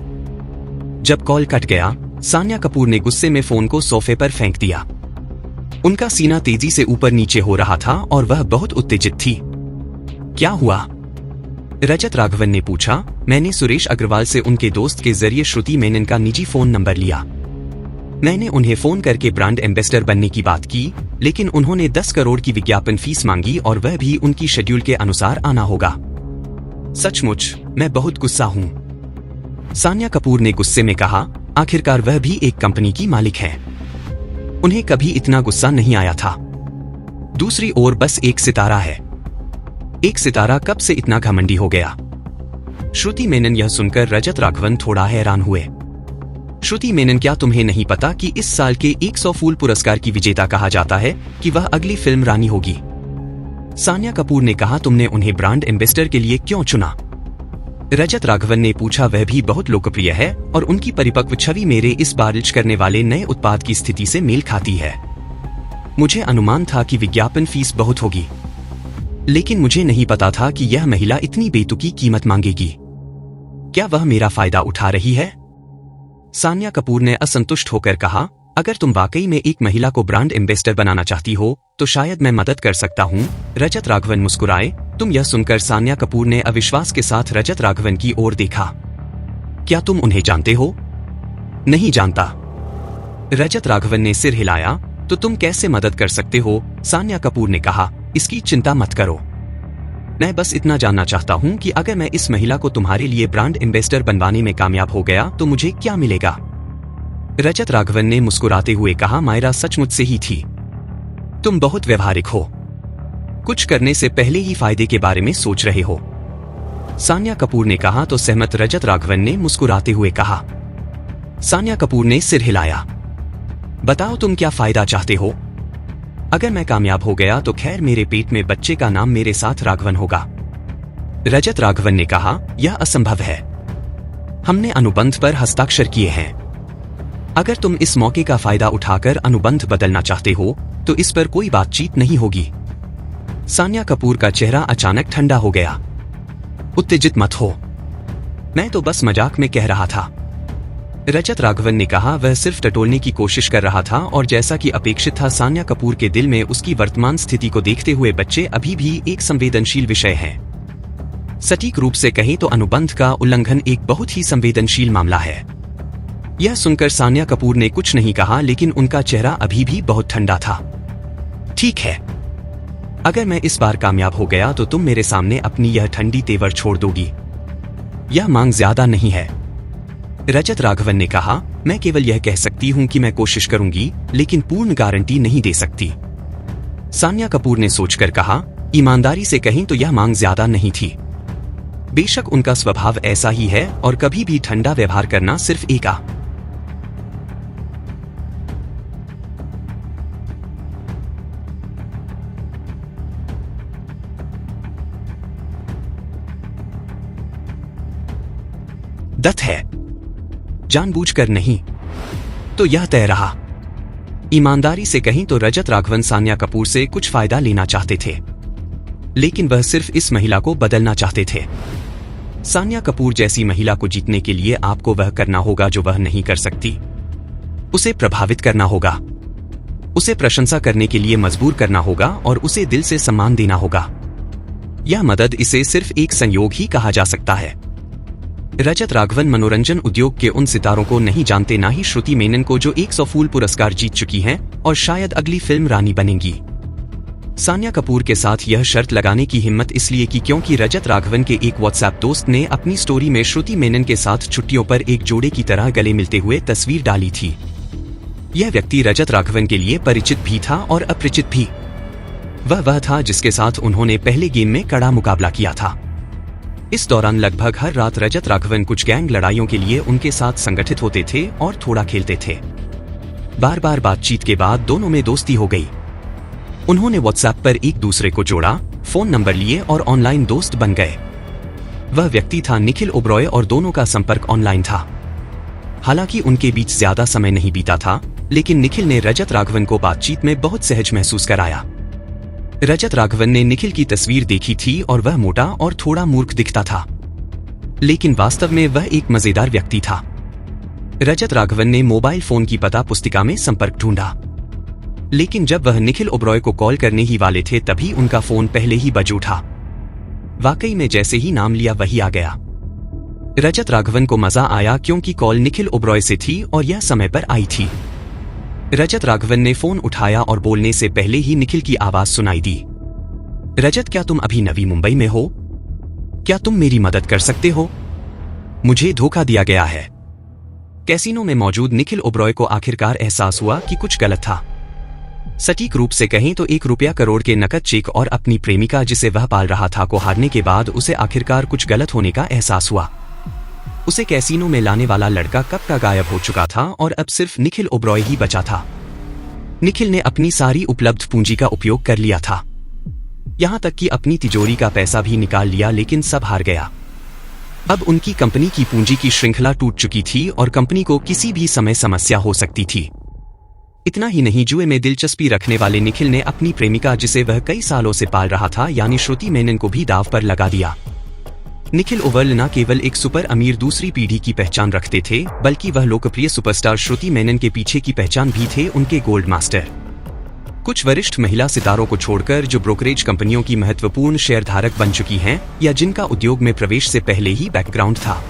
जब कॉल कट गया, सान्या कपूर ने गुस्से में फोन को सोफे पर फेंक दिया। उनका सीना तेजी से ऊपर नीचे हो रहा था और वह बहुत उत्तेजित थी। क्या हुआ? रजत राघवन ने पूछा। मैंने सुरेश अग्रवाल से उनके दोस्त के जरिए श्रुति मेनन का निजी फोन नंबर लिया। मैंने उन्हें फोन करके ब्रांड एम्बेसडर बनने की बात की, लेकिन उन्होंने 10 करोड़ की विज्ञापन फीस मांगी और वह भी उनकी शेड्यूल के अनुसार आना होगा। सचमुच मैं बहुत गुस्सा हूं। सान्या कपूर ने गुस्से में कहा। आखिरकार वह भी एक कंपनी की मालिक है। उन्हें कभी इतना गुस्सा नहीं आया था। दूसरी ओर बस एक सितारा है। एक सितारा कब से इतना घमंडी हो गया? श्रुति मेनन। यह सुनकर रजत राघवन थोड़ा हैरान हुए। श्रुति मेनन, क्या तुम्हें नहीं पता कि इस साल के 100 फूल पुरस्कार की विजेता कहा जाता है कि वह अगली फिल्म रानी होगी? सान्या कपूर ने कहा। तुमने उन्हें ब्रांड एम्बेसडर के लिए क्यों चुना? रजत राघवन ने पूछा। वह भी बहुत लोकप्रिय है और उनकी परिपक्व छवि मेरे इस बारिश करने वाले नए उत्पाद की स्थिति से मेल खाती है। मुझे अनुमान था कि विज्ञापन फीस बहुत होगी, लेकिन मुझे नहीं पता था कि यह महिला इतनी बेतुकी कीमत मांगेगी। क्या वह मेरा फायदा उठा रही है? सान्या कपूर ने असंतुष्ट होकर कहा, अगर तुम वाकई में एक महिला को ब्रांड एम्बेसडर बनाना चाहती हो तो शायद मैं मदद कर सकता हूँ। रजत राघवन मुस्कुराए। तुम यह सुनकर सान्या कपूर ने अविश्वास के साथ रजत राघवन की ओर देखा। क्या तुम उन्हें जानते हो? नहीं जानता। रजत राघवन ने सिर हिलाया। तो तुम कैसे मदद कर सकते हो? सान्या कपूर ने कहा, इसकी चिंता मत करो। मैं बस इतना जानना चाहता हूँ कि अगर मैं इस महिला को तुम्हारे लिए ब्रांड एम्बेसडर बनवाने में कामयाब हो गया तो मुझे क्या मिलेगा? रजत राघवन ने मुस्कुराते हुए कहा, मायरा सचमुच से ही थी। तुम बहुत व्यवहारिक हो, कुछ करने से पहले ही फायदे के बारे में सोच रहे हो। सान्या कपूर ने कहा। तो सहमत रजत राघवन ने मुस्कुराते हुए कहा। सान्या कपूर ने सिर हिलाया। बताओ तुम क्या फायदा चाहते हो? अगर मैं कामयाब हो गया तो खैर मेरे पेट में बच्चे का नाम मेरे साथ राघवन होगा। रजत राघवन ने कहा, यह असंभव है। हमने अनुबंध पर हस्ताक्षर किए हैं। अगर तुम इस मौके का फायदा उठाकर अनुबंध बदलना चाहते हो तो इस पर कोई बातचीत नहीं होगी। सान्या कपूर का चेहरा अचानक ठंडा हो गया। उत्तेजित मत हो, मैं तो बस मजाक में कह रहा था। रजत राघवन ने कहा। वह सिर्फ टटोलने की कोशिश कर रहा था और जैसा कि अपेक्षित था सान्या कपूर के दिल में उसकी वर्तमान स्थिति को देखते हुए बच्चे अभी भी एक संवेदनशील विषय है। सटीक रूप से कहें तो अनुबंध का उल्लंघन एक बहुत ही संवेदनशील मामला है। यह सुनकर सान्या कपूर ने कुछ नहीं कहा, लेकिन उनका चेहरा अभी भी बहुत ठंडा था। ठीक है, अगर मैं इस बार कामयाब हो गया तो तुम मेरे सामने अपनी यह ठंडी तेवर छोड़ दोगी। यह मांग ज्यादा नहीं है। रजत राघवन ने कहा, मैं केवल यह कह सकती हूं कि मैं कोशिश करूंगी, लेकिन पूर्ण गारंटी नहीं दे सकती। सान्या कपूर ने सोचकर कहा, ईमानदारी से कहें तो यह मांग ज्यादा नहीं थी। बेशक उनका स्वभाव ऐसा ही है और कभी भी ठंडा व्यवहार करना सिर्फ एक दत्त है, जानबूझकर नहीं। तो यह तय रहा। ईमानदारी से कहीं तो रजत राघवन सान्या कपूर से कुछ फायदा लेना चाहते थे, लेकिन वह सिर्फ इस महिला को बदलना चाहते थे। सान्या कपूर जैसी महिला को जीतने के लिए आपको वह करना होगा जो वह नहीं कर सकती। उसे प्रभावित करना होगा, उसे प्रशंसा करने के लिए मजबूर करना होगा और उसे दिल से सम्मान देना होगा। यह मदद, इसे सिर्फ एक संयोग ही कहा जा सकता है। रजत राघवन मनोरंजन उद्योग के उन सितारों को नहीं जानते, ना ही श्रुति मेनन को, जो 100 फूल पुरस्कार जीत चुकी हैं और शायद अगली फिल्म रानी बनेंगी। सान्या कपूर के साथ यह शर्त लगाने की हिम्मत इसलिए की क्योंकि रजत राघवन के एक व्हाट्सएप दोस्त ने अपनी स्टोरी में श्रुति मेनन के साथ छुट्टियों पर एक जोड़े की तरह गले मिलते हुए तस्वीर डाली थी। यह व्यक्ति रजत राघवन के लिए परिचित भी था और अपरिचित भी। वह था जिसके साथ उन्होंने पहले गेम में कड़ा मुकाबला किया था। इस दौरान लगभग हर रात रजत राघवन कुछ गैंग लड़ाइयों के लिए उनके साथ संगठित होते थे और थोड़ा खेलते थे। बार बार बातचीत के बाद दोनों में दोस्ती हो गई। उन्होंने व्हाट्सएप पर एक दूसरे को जोड़ा, फोन नंबर लिए और ऑनलाइन दोस्त बन गए। वह व्यक्ति था निखिल ओबरॉय और दोनों का संपर्क ऑनलाइन था। हालांकि उनके बीच ज्यादा समय नहीं बीता था, लेकिन निखिल ने रजत राघवन को बातचीत में बहुत सहज महसूस कराया। रजत राघवन ने निखिल की तस्वीर देखी थी और वह मोटा और थोड़ा मूर्ख दिखता था, लेकिन वास्तव में वह एक मजेदार व्यक्ति था। रजत राघवन ने मोबाइल फोन की पता पुस्तिका में संपर्क ढूंढा, लेकिन जब वह निखिल ओबरॉय को कॉल करने ही वाले थे तभी उनका फोन पहले ही बज उठा। वाकई में जैसे ही नाम लिया वही आ गया। रजत राघवन को मजा आया क्योंकि कॉल निखिल ओबरॉय से थी और यह समय पर आई थी। रजत राघवन ने फोन उठाया और बोलने से पहले ही निखिल की आवाज सुनाई दी। रजत, क्या तुम अभी नवी मुंबई में हो? क्या तुम मेरी मदद कर सकते हो? मुझे धोखा दिया गया है। कैसीनो में मौजूद निखिल ओबरॉय को आखिरकार एहसास हुआ कि कुछ गलत था। सटीक रूप से कहें तो ₹1 करोड़ के नकद चेक और अपनी प्रेमिका जिसे वह पाल रहा था को हारने के बाद उसे आखिरकार कुछ गलत होने का एहसास हुआ। उसे कैसीनो में लाने वाला लड़का कब का गायब हो चुका था और अब सिर्फ निखिल ओबरॉय ही बचा था। निखिल ने अपनी सारी उपलब्ध पूंजी का उपयोग कर लिया था, यहां तक कि अपनी तिजोरी का पैसा भी निकाल लिया, लेकिन सब हार गया। अब उनकी कंपनी की पूंजी की श्रृंखला टूट चुकी थी और कंपनी को किसी भी समय समस्या हो सकती थी। इतना ही नहीं, जुए में दिलचस्पी रखने वाले निखिल ने अपनी प्रेमिका, जिसे वह कई सालों से पाल रहा था, यानी श्रुति मेनन को भी दांव पर लगा दिया। निखिल ओबरॉय न केवल एक सुपर अमीर दूसरी पीढ़ी की पहचान रखते थे, बल्कि वह लोकप्रिय सुपरस्टार श्रुति मेनन के पीछे की पहचान भी थे, उनके गोल्ड मास्टर। कुछ वरिष्ठ महिला सितारों को छोड़कर जो ब्रोकरेज कंपनियों की महत्वपूर्ण शेयरधारक बन चुकी हैं या जिनका उद्योग में प्रवेश से पहले ही बैकग्राउंड था।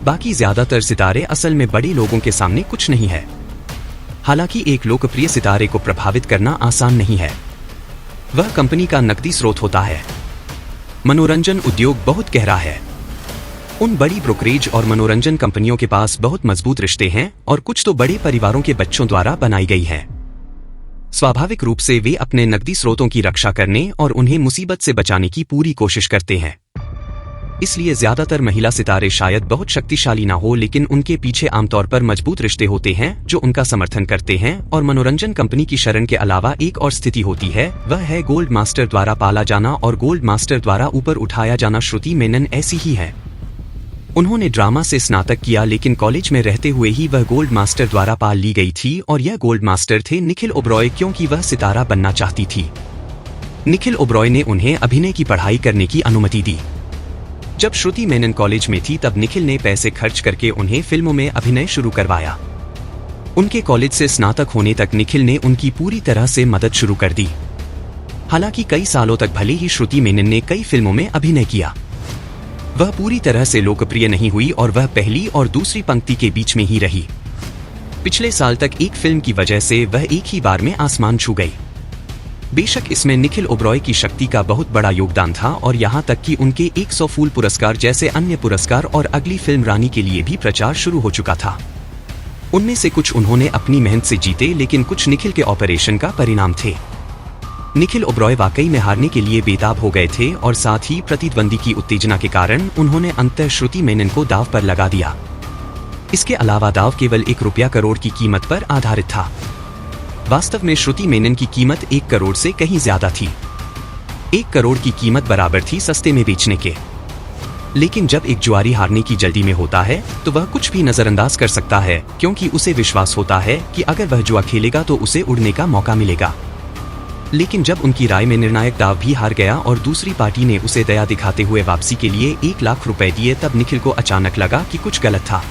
बाकी ज्यादातर सितारे असल में बड़े लोगों के सामने कुछ नहीं है। हालांकि एक लोकप्रिय सितारे को प्रभावित करना आसान नहीं है। वह कंपनी का नकदी स्रोत होता है। मनोरंजन उद्योग बहुत गहरा है। उन बड़ी ब्रोकरेज और मनोरंजन कंपनियों के पास बहुत मजबूत रिश्ते हैं और कुछ तो बड़े परिवारों के बच्चों द्वारा बनाई गई हैं। स्वाभाविक रूप से वे अपने नकदी स्रोतों की रक्षा करने और उन्हें मुसीबत से बचाने की पूरी कोशिश करते हैं। इसलिए ज्यादातर महिला सितारे शायद बहुत शक्तिशाली ना हो, लेकिन उनके पीछे आमतौर पर मजबूत रिश्ते होते हैं जो उनका समर्थन करते हैं। और मनोरंजन कंपनी की शरण के अलावा एक और स्थिति होती है, वह है गोल्ड मास्टर द्वारा पाला जाना और गोल्ड मास्टर द्वारा ऊपर उठाया जाना। श्रुति मेनन ऐसी ही है। उन्होंने ड्रामा से स्नातक किया, लेकिन कॉलेज में रहते हुए ही वह गोल्ड मास्टर द्वारा पाल ली गई थी और यह गोल्ड मास्टर थे निखिल ओबरॉय, क्योंकि वह सितारा बनना चाहती थी। निखिल ओबरॉय ने उन्हें अभिनय की पढ़ाई करने की अनुमति दी। जब श्रुति मेनन कॉलेज में थी तब निखिल ने पैसे खर्च करके उन्हें फिल्मों में अभिनय शुरू करवाया। उनके कॉलेज से स्नातक होने तक निखिल ने उनकी पूरी तरह से मदद शुरू कर दी। हालांकि कई सालों तक भले ही श्रुति मेनन ने कई फिल्मों में अभिनय किया, वह पूरी तरह से लोकप्रिय नहीं हुई और वह पहली और दूसरी पंक्ति के बीच में ही रही। पिछले साल तक एक फिल्म की वजह से वह एक ही बार में आसमान छू गई। बेशक इसमें निखिल ओबरॉय की शक्ति का बहुत बड़ा योगदान था और यहाँ तक कि उनके 100 फूल पुरस्कार जैसे अन्य पुरस्कार और अगली फिल्म रानी के लिए भी प्रचार शुरू हो चुका था। उनमें से कुछ उन्होंने अपनी मेहनत से जीते, लेकिन कुछ निखिल के ऑपरेशन का परिणाम थे। निखिल ओबरॉय वाकई में हारने के लिए बेताब हो गए थे और साथ ही प्रतिद्वंदी की उत्तेजना के कारण उन्होंने अंततः श्रुति मेनन को दांव पर लगा दिया। इसके अलावा दांव केवल 1 रुपया करोड़ की कीमत पर आधारित था। वास्तव में श्रुति मेनन की कीमत 1 करोड़ से कहीं ज्यादा थी। 1 करोड़ की कीमत बराबर थी सस्ते में बेचने के। लेकिन जब एक जुआरी हारने की जल्दी में होता है तो वह कुछ भी नजरअंदाज कर सकता है, क्योंकि उसे विश्वास होता है कि अगर वह जुआ खेलेगा तो उसे उड़ने का मौका मिलेगा। लेकिन जब उनकी राय में निर्णायक दाव भी हार गया और दूसरी पार्टी ने उसे दया दिखाते हुए वापसी के लिए 1 लाख रुपए दिए, तब निखिल को अचानक लगा कि कुछ गलत था।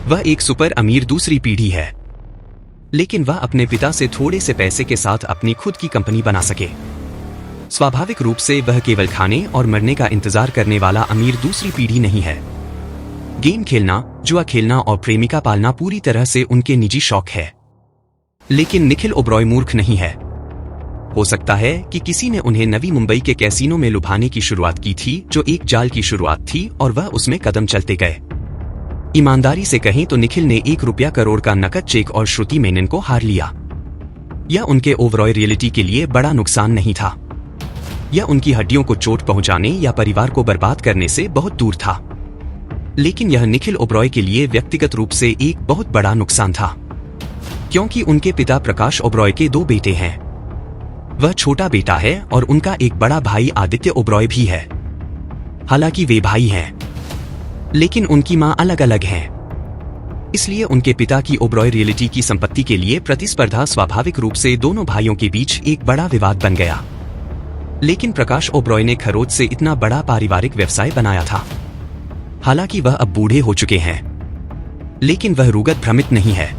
वह एक सुपर अमीर दूसरी पीढ़ी है, लेकिन वह अपने पिता से थोड़े से पैसे के साथ अपनी खुद की कंपनी बना सके। स्वाभाविक रूप से वह केवल खाने और मरने का इंतजार करने वाला अमीर दूसरी पीढ़ी नहीं है। गेम खेलना, जुआ खेलना और प्रेमिका पालना पूरी तरह से उनके निजी शौक है। लेकिन निखिल ओबरॉय मूर्ख नहीं है। हो सकता है कि किसी ने उन्हें नवी मुंबई के कैसीनो में लुभाने की शुरुआत की थी, जो एक जाल की शुरुआत थी, और वह उसमें कदम चलते गए। ईमानदारी से कहें तो निखिल ने 1 रुपया करोड़ का नकद चेक और श्रुति मेनन को हार लिया। यह उनके ओबरॉय रियलिटी के लिए बड़ा नुकसान नहीं था। यह उनकी हड्डियों को चोट पहुंचाने या परिवार को बर्बाद करने से बहुत दूर था। लेकिन यह निखिल ओबरॉय के लिए व्यक्तिगत रूप से एक बहुत बड़ा नुकसान था, क्योंकि उनके पिता प्रकाश ओबरॉय के 2 बेटे हैं। वह छोटा बेटा है और उनका एक बड़ा भाई आदित्य ओबरॉय भी है। हालांकि वे भाई हैं, लेकिन उनकी मां अलग अलग है। इसलिए उनके पिता की ओबरॉय रियलिटी की संपत्ति के लिए प्रतिस्पर्धा स्वाभाविक रूप से दोनों भाइयों के बीच एक बड़ा विवाद बन गया। लेकिन प्रकाश ओबरॉय ने खरोच से इतना बड़ा पारिवारिक व्यवसाय बनाया था। हालांकि वह अब बूढ़े हो चुके हैं, लेकिन वह रुगत भ्रमित नहीं है।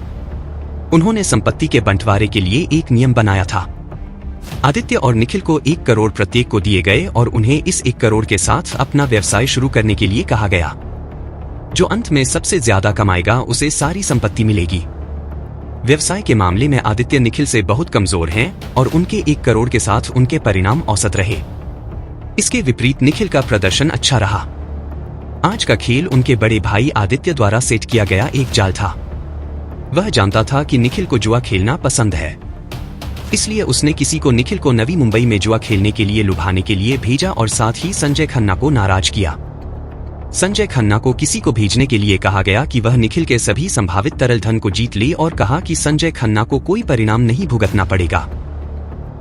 उन्होंने संपत्ति के बंटवारे के लिए एक नियम बनाया था। आदित्य और निखिल को 1 करोड़ प्रत्येक को दिए गए और उन्हें इस 1 करोड़ के साथ अपना व्यवसाय शुरू करने के लिए कहा गया। जो अंत में सबसे ज्यादा कमाएगा उसे सारी संपत्ति मिलेगी। व्यवसाय के मामले में आदित्य निखिल से बहुत कमजोर हैं और उनके 1 करोड़ के साथ उनके परिणाम औसत रहे। इसके विपरीत निखिल का प्रदर्शन अच्छा रहा। आज का खेल उनके बड़े भाई आदित्य द्वारा सेट किया गया एक जाल था। वह जानता था कि निखिल को जुआ खेलना पसंद है, इसलिए उसने किसी को निखिल को नवी मुंबई में जुआ खेलने के लिए लुभाने के लिए भेजा और साथ ही संजय खन्ना को नाराज किया। संजय खन्ना को किसी को भेजने के लिए कहा गया कि वह निखिल के सभी संभावित तरल धन को जीत ले और कहा कि संजय खन्ना को कोई परिणाम नहीं भुगतना पड़ेगा।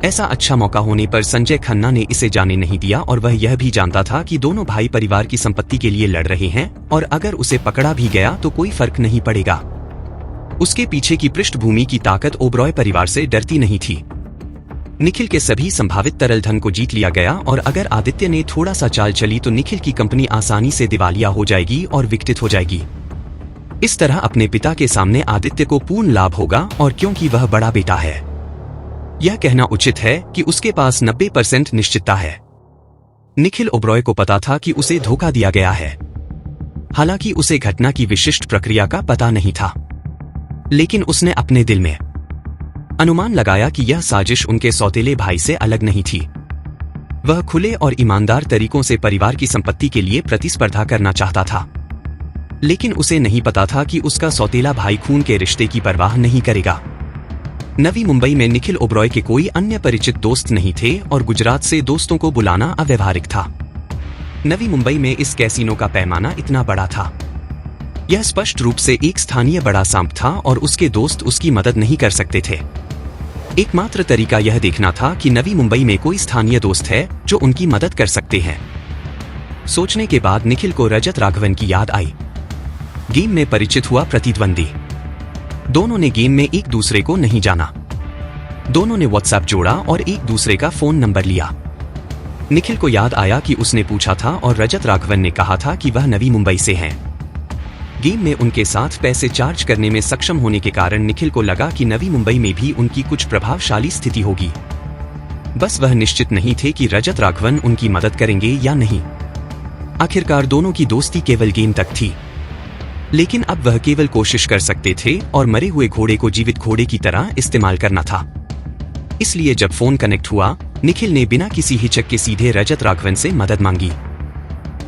ऐसा अच्छा मौका होने पर संजय खन्ना ने इसे जाने नहीं दिया और वह यह भी जानता था कि दोनों भाई परिवार की संपत्ति के लिए लड़ रहे हैं और अगर उसे पकड़ा भी गया तो कोई फर्क नहीं पड़ेगा। उसके पीछे की पृष्ठभूमि की ताकत ओबरॉय परिवार से डरती नहीं थी। निखिल के सभी संभावित तरल धन को जीत लिया गया और अगर आदित्य ने थोड़ा सा चाल चली तो निखिल की कंपनी आसानी से दिवालिया हो जाएगी और विकटित हो जाएगी। इस तरह अपने पिता के सामने आदित्य को पूर्ण लाभ होगा, और क्योंकि वह बड़ा बेटा है, यह कहना उचित है कि उसके पास 90% निश्चितता है। निखिल ओबरॉय को पता था कि उसे धोखा दिया गया है। हालांकि उसे घटना की विशिष्ट प्रक्रिया का पता नहीं था, लेकिन उसने अपने दिल में अनुमान लगाया कि यह साजिश उनके सौतेले भाई से अलग नहीं थी। वह खुले और ईमानदार तरीकों से परिवार की संपत्ति के लिए प्रतिस्पर्धा करना चाहता था, लेकिन उसे नहीं पता था कि उसका सौतेला भाई खून के रिश्ते की परवाह नहीं करेगा। नवी मुंबई में निखिल ओबरॉय के कोई अन्य परिचित दोस्त नहीं थे और गुजरात से दोस्तों को बुलाना अव्यावहारिक था। नवी मुंबई में इस कैसीनो का पैमाना इतना बड़ा था। यह स्पष्ट रूप से एक स्थानीय बड़ा सांप था और उसके दोस्त उसकी मदद नहीं कर सकते थे। एकमात्र तरीका यह देखना था कि नवी मुंबई में कोई स्थानीय दोस्त है जो उनकी मदद कर सकते हैं। सोचने के बाद निखिल को रजत राघवन की याद आई। गेम में परिचित हुआ प्रतिद्वंदी। दोनों ने गेम में एक दूसरे को नहीं जाना। दोनों ने व्हाट्सएप जोड़ा और एक दूसरे का फोन नंबर लिया। निखिल को याद आया कि उसने पूछा था और रजत राघवन ने कहा था कि वह नवी मुंबई से हैं। गेम में उनके साथ पैसे चार्ज करने में सक्षम होने के कारण निखिल को लगा कि नवी मुंबई में भी उनकी कुछ प्रभावशाली स्थिति होगी। बस वह निश्चित नहीं थे कि रजत राघवन उनकी मदद करेंगे या नहीं। आखिरकार दोनों की दोस्ती केवल गेम तक थी, लेकिन अब वह केवल कोशिश कर सकते थे और मरे हुए घोड़े को जीवित घोड़े की तरह इस्तेमाल करना था। इसलिए जब फोन कनेक्ट हुआ, निखिल ने बिना किसी हिचक के सीधे रजत राघवन से मदद मांगी।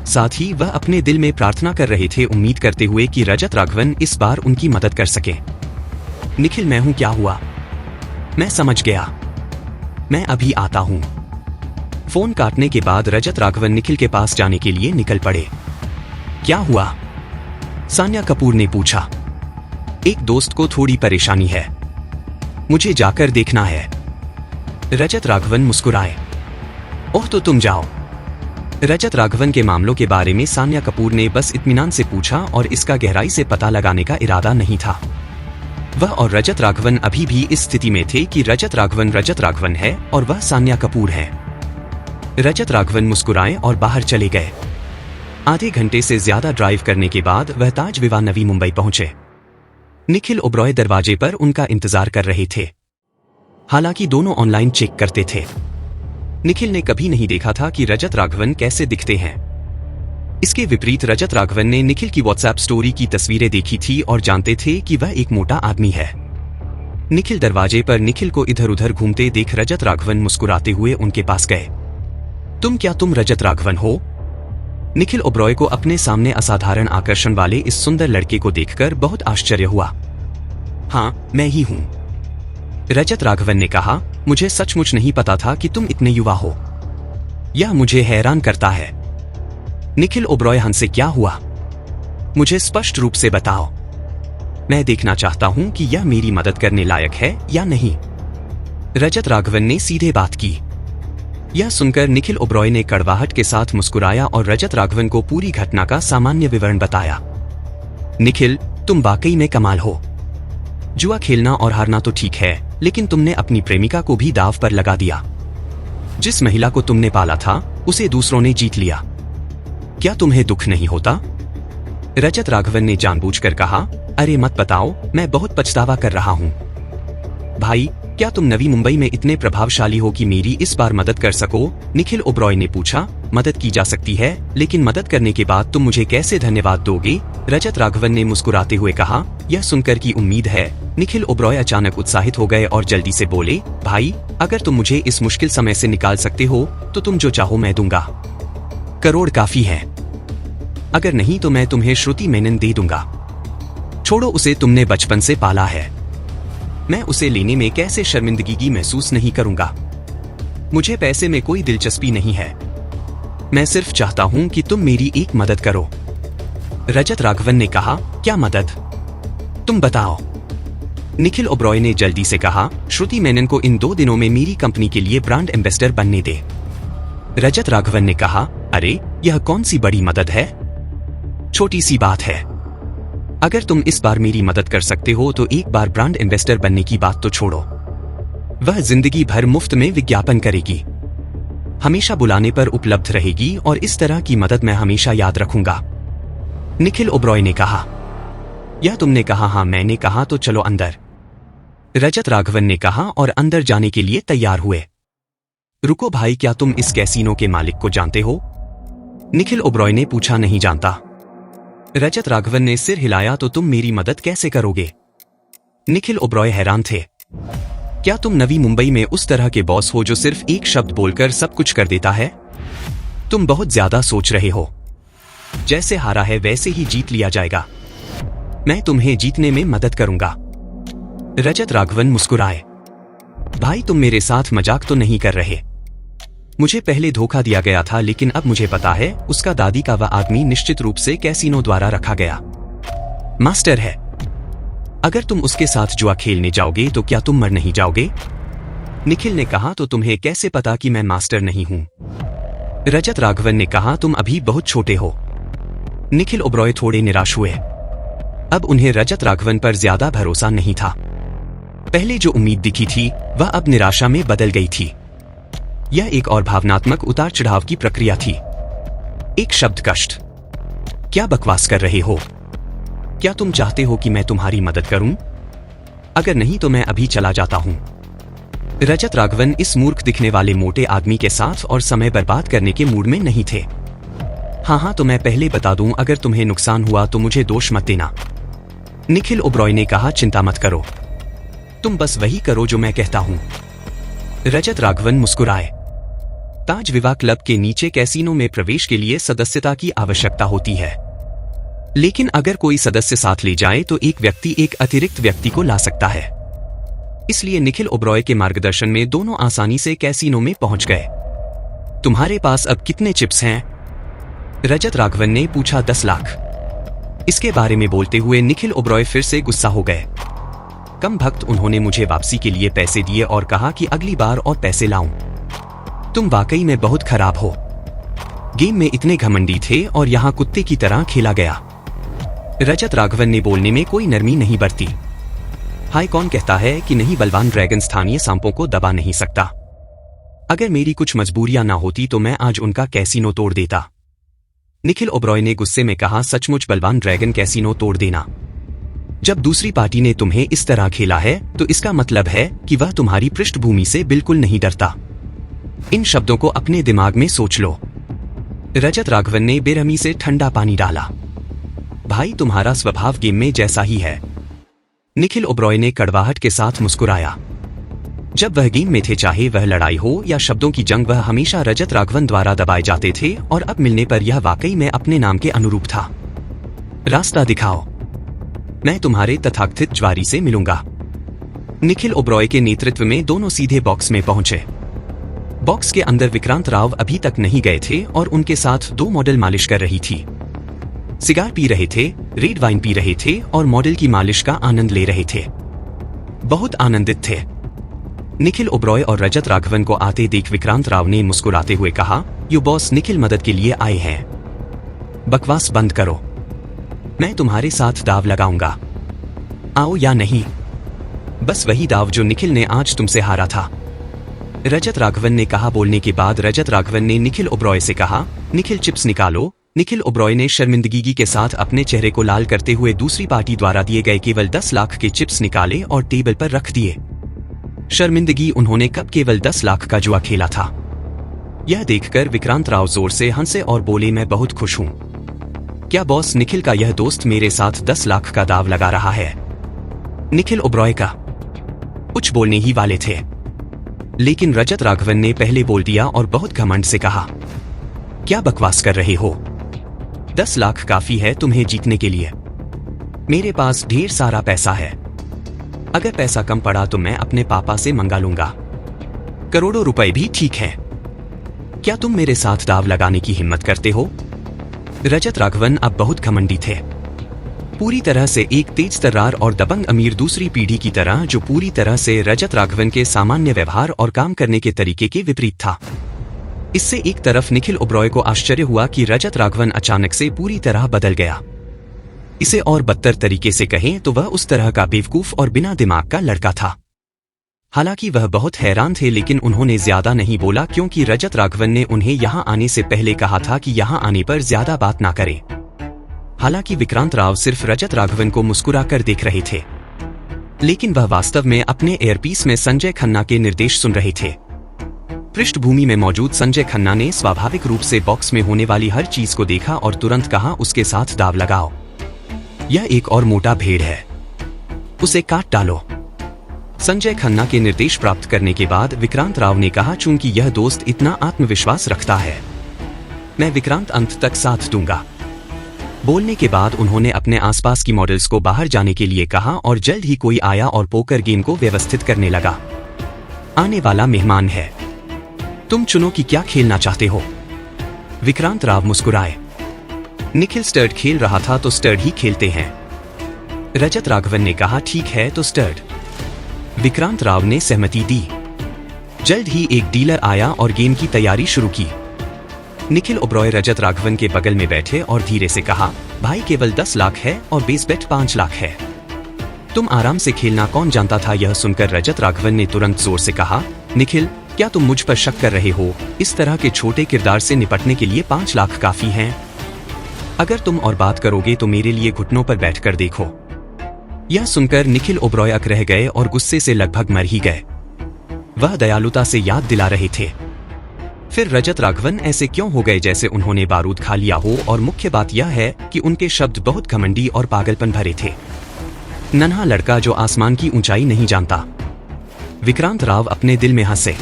साथ ही वह अपने दिल में प्रार्थना कर रहे थे, उम्मीद करते हुए कि रजत राघवन इस बार उनकी मदद कर सके। निखिल, मैं हूं, क्या हुआ? मैं समझ गया, मैं अभी आता हूं। फोन काटने के बाद रजत राघवन निखिल के पास जाने के लिए निकल पड़े। क्या हुआ? सान्या कपूर ने पूछा। एक दोस्त को थोड़ी परेशानी है, मुझे जाकर देखना है। रजत राघवन मुस्कुराए। ओह, तो तुम जाओ। रजत राघवन के मामलों के बारे में सान्या कपूर ने बस इत्मीनान से पूछा और इसका गहराई से पता लगाने का इरादा नहीं था। वह और रजत राघवन अभी भी इस स्थिति में थे कि रजत राघवन है और वह सान्या कपूर है। रजत राघवन मुस्कुराए और बाहर चले गए। आधे घंटे से ज्यादा ड्राइव करने के बाद वह ताज विवाह नवी मुंबई पहुंचे। निखिल ओबरॉय दरवाजे पर उनका इंतजार कर रहे थे। हालांकि दोनों ऑनलाइन चेक करते थे। निखिल ने कभी नहीं देखा था कि रजत राघवन कैसे दिखते हैं। इसके विपरीत रजत राघवन ने निखिल की व्हाट्सएप स्टोरी की तस्वीरें देखी थी और जानते थे कि वह एक मोटा आदमी है। निखिल दरवाजे पर निखिल को इधर उधर घूमते देख रजत राघवन मुस्कुराते हुए उनके पास गए। तुम रजत राघवन हो? निखिल ओबरॉय को अपने सामने असाधारण आकर्षण वाले इस सुंदर लड़के को देखकर बहुत आश्चर्य हुआ। हाँ, मैं ही हूं, रजत राघवन ने कहा। मुझे सचमुच नहीं पता था कि तुम इतने युवा हो। यह मुझे हैरान करता है। निखिल ओबरॉय हंसे। क्या हुआ? मुझे स्पष्ट रूप से बताओ। मैं देखना चाहता हूं कि यह मेरी मदद करने लायक है या नहीं। रजत राघवन ने सीधे बात की। यह सुनकर निखिल ओबरॉय ने कड़वाहट के साथ मुस्कुराया और रजत राघवन को पूरी घटना का सामान्य विवरण बताया। निखिल, तुम वाकई में कमाल हो। जुआ खेलना और हारना तो ठीक है, लेकिन तुमने अपनी प्रेमिका को भी दांव पर लगा दिया। जिस महिला को तुमने पाला था उसे दूसरों ने जीत लिया। क्या तुम्हें दुख नहीं होता? रजत राघवन ने जानबूझकर कहा। अरे मत बताओ, मैं बहुत पछतावा कर रहा हूं। भाई, क्या तुम नवी मुंबई में इतने प्रभावशाली हो कि मेरी इस बार मदद कर सको? निखिल ओबरॉय ने पूछा। मदद की जा सकती है, लेकिन मदद करने के बाद तुम मुझे कैसे धन्यवाद दोगे? रजत राघवन ने मुस्कुराते हुए कहा। यह सुनकर की उम्मीद है। निखिल ओबरॉय अचानक उत्साहित हो गए और जल्दी से बोले, भाई, अगर तुम मुझे इस मुश्किल समय से निकाल सकते हो तो तुम जो चाहो मैं दूंगा। करोड़ काफी है। अगर नहीं तो मैं तुम्हें श्रुति मेनन दे दूंगा। छोड़ो, उसे तुमने बचपन से पाला है। मैं उसे लेने में कैसे शर्मिंदगी महसूस नहीं करूंगा। मुझे पैसे में कोई दिलचस्पी नहीं है। मैं सिर्फ चाहता हूं कि तुम मेरी एक मदद करो। रजत राघवन ने कहा। क्या मदद? तुम बताओ। निखिल ओबरॉय ने जल्दी से कहा। श्रुति मेनन को इन 2 दिनों में मेरी कंपनी के लिए ब्रांड एम्बेसडर बनने दे। रजत राघवन ने कहा। अरे, यह कौन सी बड़ी मदद है? छोटी सी बात है। अगर तुम इस बार मेरी मदद कर सकते हो तो एक बार ब्रांड इन्वेस्टर बनने की बात तो छोड़ो, वह जिंदगी भर मुफ्त में विज्ञापन करेगी, हमेशा बुलाने पर उपलब्ध रहेगी और इस तरह की मदद मैं हमेशा याद रखूंगा। निखिल ओबरॉय ने कहा। यह तुमने कहा? हाँ मैंने कहा, तो चलो अंदर, रजत राघवन ने कहा और अंदर जाने के लिए तैयार हुए। रुको भाई, क्या तुम इस कैसीनो के मालिक को जानते हो? निखिल ओबरॉय ने पूछा। नहीं जानता। रजत राघवन ने सिर हिलाया। तो तुम मेरी मदद कैसे करोगे? निखिल ओबरॉय हैरान थे। क्या तुम नवी मुंबई में उस तरह के बॉस हो जो सिर्फ एक शब्द बोलकर सब कुछ कर देता है? तुम बहुत ज्यादा सोच रहे हो। जैसे हारा है वैसे ही जीत लिया जाएगा। मैं तुम्हें जीतने में मदद करूंगा। रजत राघवन मुस्कुराए। भाई तुम मेरे साथ मजाक तो नहीं कर रहे? मुझे पहले धोखा दिया गया था, लेकिन अब मुझे पता है उसका दादी का वह आदमी निश्चित रूप से कैसीनो द्वारा रखा गया मास्टर है। अगर तुम उसके साथ जुआ खेलने जाओगे तो क्या तुम मर नहीं जाओगे? निखिल ने कहा। तो तुम्हें कैसे पता कि मैं मास्टर नहीं हूं? रजत राघवन ने कहा। तुम अभी बहुत छोटे हो। निखिल ओबरॉय थोड़े निराश हुए। अब उन्हें रजत राघवन पर ज्यादा भरोसा नहीं था। पहले जो उम्मीद दिखी थी वह अब निराशा में बदल गई थी। यह एक और भावनात्मक उतार चढ़ाव की प्रक्रिया थी। एक शब्द कष्ट। क्या बकवास कर रहे हो? क्या तुम चाहते हो कि मैं तुम्हारी मदद करूं? अगर नहीं तो मैं अभी चला जाता हूं। रजत राघवन इस मूर्ख दिखने वाले मोटे आदमी के साथ और समय बर्बाद करने के मूड में नहीं थे। हाँ, तो मैं पहले बता दूं, अगर तुम्हें नुकसान हुआ तो मुझे दोष मत देना। निखिल ओबरॉय ने कहा। चिंता मत करो, तुम बस वही करो जो मैं कहता हूं। रजत राघवन मुस्कुराए। ताज विवाह क्लब के नीचे कैसीनो में प्रवेश के लिए सदस्यता की आवश्यकता होती है, लेकिन अगर कोई सदस्य साथ ले जाए तो एक व्यक्ति एक अतिरिक्त व्यक्ति को ला सकता है। इसलिए निखिल ओबरॉय के मार्गदर्शन में दोनों आसानी से कैसीनो में पहुंच गए। तुम्हारे पास अब कितने चिप्स हैं? रजत राघवन ने पूछा। 10 लाख। इसके बारे में बोलते हुए निखिल ओबरॉय फिर से गुस्सा हो गए। कम भक्त, उन्होंने मुझे वापसी के लिए पैसे दिए और कहा कि अगली बार और पैसे लाऊं। तुम वाकई में बहुत खराब हो। गेम में इतने घमंडी थे और यहां कुत्ते की तरह खेला गया। रजत राघवन ने बोलने में कोई नरमी नहीं बरती। हाय, कौन कहता है कि नहीं बलवान ड्रैगन स्थानीय सांपों को दबा नहीं सकता? अगर मेरी कुछ मजबूरियां ना होती तो मैं आज उनका कैसीनो तोड़ देता। निखिल ओबरॉय ने गुस्से में कहा। सचमुच बलवान ड्रैगन कैसीनो तोड़ देना? जब दूसरी पार्टी ने तुम्हें इस तरह खेला है तो इसका मतलब है कि वह तुम्हारी पृष्ठभूमि से बिल्कुल नहीं डरता। इन शब्दों को अपने दिमाग में सोच लो। रजत राघवन ने बेरहमी से ठंडा पानी डाला। भाई तुम्हारा स्वभाव गेम में जैसा ही है। निखिल ओबरॉय ने कड़वाहट के साथ मुस्कुराया। जब वह गेम में थे, चाहे वह लड़ाई हो या शब्दों की जंग, वह हमेशा रजत राघवन द्वारा दबाए जाते थे और अब मिलने पर यह वाकई में अपने नाम के अनुरूप था। रास्ता दिखाओ, मैं तुम्हारे तथाकथित ज्वारी से मिलूंगा। निखिल ओबरॉय के नेतृत्व में दोनों सीधे बॉक्स में पहुंचे। बॉक्स के अंदर विक्रांत राव अभी तक नहीं गए थे और उनके साथ 2 मॉडल मालिश कर रही थी। सिगार पी रहे थे, रेड वाइन पी रहे थे और मॉडल की मालिश का आनंद ले रहे थे। बहुत आनंदित थे। निखिल ओबरॉय और रजत राघवन को आते देख विक्रांत राव ने मुस्कुराते हुए कहा, यो बॉस, निखिल मदद के लिए आए हैं। बकवास बंद करो, मैं तुम्हारे साथ दाव लगाऊंगा। आओ या नहीं? बस वही दाव जो निखिल ने आज तुमसे हारा था, रजत राघवन ने कहा। बोलने के बाद रजत राघवन ने निखिल ओबरॉय से कहा, निखिल चिप्स निकालो। निखिल ओबरॉय ने शर्मिंदगी के साथ अपने चेहरे को लाल करते हुए दूसरी पार्टी द्वारा दिए गए केवल 10 लाख के चिप्स निकाले और टेबल पर रख दिए। शर्मिंदगी, उन्होंने कब केवल 10 लाख का जुआ खेला था। यह देखकर विक्रांत राव जोर से हंसे और बोले, मैं बहुत खुश हूं। क्या बॉस, निखिल का यह दोस्त मेरे साथ 10 लाख का दाव लगा रहा है? निखिल ओबरॉय का कुछ बोलने ही वाले थे, लेकिन रजत राघवन ने पहले बोल दिया और बहुत घमंड से कहा, क्या बकवास कर रहे हो? 10 लाख काफी है तुम्हें जीतने के लिए। मेरे पास ढेर सारा पैसा है। अगर पैसा कम पड़ा तो मैं अपने पापा से मंगा लूंगा। करोड़ों रुपए भी ठीक है। क्या तुम मेरे साथ दाव लगाने की हिम्मत करते हो? रजत राघवन अब बहुत घमंडी थे, पूरी तरह से एक तेज तर्रार और दबंग अमीर दूसरी पीढ़ी की तरह, जो पूरी तरह से रजत राघवन के सामान्य व्यवहार और काम करने के तरीके के विपरीत था। इससे एक तरफ निखिल ओबरॉय को आश्चर्य हुआ कि रजत राघवन अचानक से पूरी तरह बदल गया। इसे और बदतर तरीके से कहें तो वह उस तरह का बेवकूफ और बिना दिमाग का लड़का था। हालांकि वह बहुत हैरान थे, लेकिन उन्होंने ज्यादा नहीं बोला क्योंकि रजत राघवन ने उन्हें यहाँ आने से पहले कहा था कि यहाँ आने पर ज्यादा बात ना करें। हालांकि विक्रांत राव सिर्फ रजत राघवन को मुस्कुराकर देख रहे थे, लेकिन वह वास्तव में अपने एयरपीस में संजय खन्ना के निर्देश सुन रहे थे। पृष्ठभूमि में मौजूद संजय खन्ना ने स्वाभाविक रूप से बॉक्स में होने वाली हर चीज को देखा और तुरंत कहा, उसके साथ दाव लगाओ। यह एक और मोटा भेड़ है, उसे काट डालो। संजय खन्ना के निर्देश प्राप्त करने के बाद विक्रांत राव ने कहा, चूंकि यह दोस्त इतना आत्मविश्वास रखता है, मैं विक्रांत अंत तक साथ दूंगा। बोलने के बाद उन्होंने अपने आसपास की मॉडल्स को बाहर जाने के लिए कहा और जल्द ही कोई आया और पोकर गेम को व्यवस्थित करने लगा। आने वाला मेहमान है, तुम चुनो कि क्या खेलना चाहते हो। विक्रांत राव मुस्कुराए। निखिल स्टर्ड खेल रहा था तो स्टर्ड ही खेलते हैं। रजत राघवन ने कहा, ठीक है तो स्टर्ड। विक्रांत राव ने सहमति दी। जल्द ही एक डीलर आया और गेम की तैयारी शुरू की। निखिल ओब्रॉय रजत राघवन के बगल में बैठे और धीरे से कहा, भाई केवल 10 लाख है और बेस बेट 5 लाख है, तुम आराम से खेलना। कौन जानता था। यह सुनकर रजत राघवन ने तुरंत जोर से कहा, निखिल क्या तुम मुझ पर शक कर रहे हो। इस तरह के छोटे किरदार से निपटने के लिए 5 लाख काफी हैं। अगर तुम और बात करोगे तो मेरे लिए घुटनों पर बैठकर देखो। यह सुनकर निखिल ओब्रॉय अक रह गए और गुस्से से लगभग मर ही गए। वह दयालुता से याद दिला रहे थे। फिर रजत राघवन ऐसे क्यों हो गए जैसे उन्होंने बारूद खा लिया हो, और मुख्य बात यह है कि उनके शब्द बहुत घमंडी और पागलपन भरे थे। नन्हा लड़का जो आसमान की ऊंचाई नहीं जानता। विक्रांत राव अपने दिल में हंसे।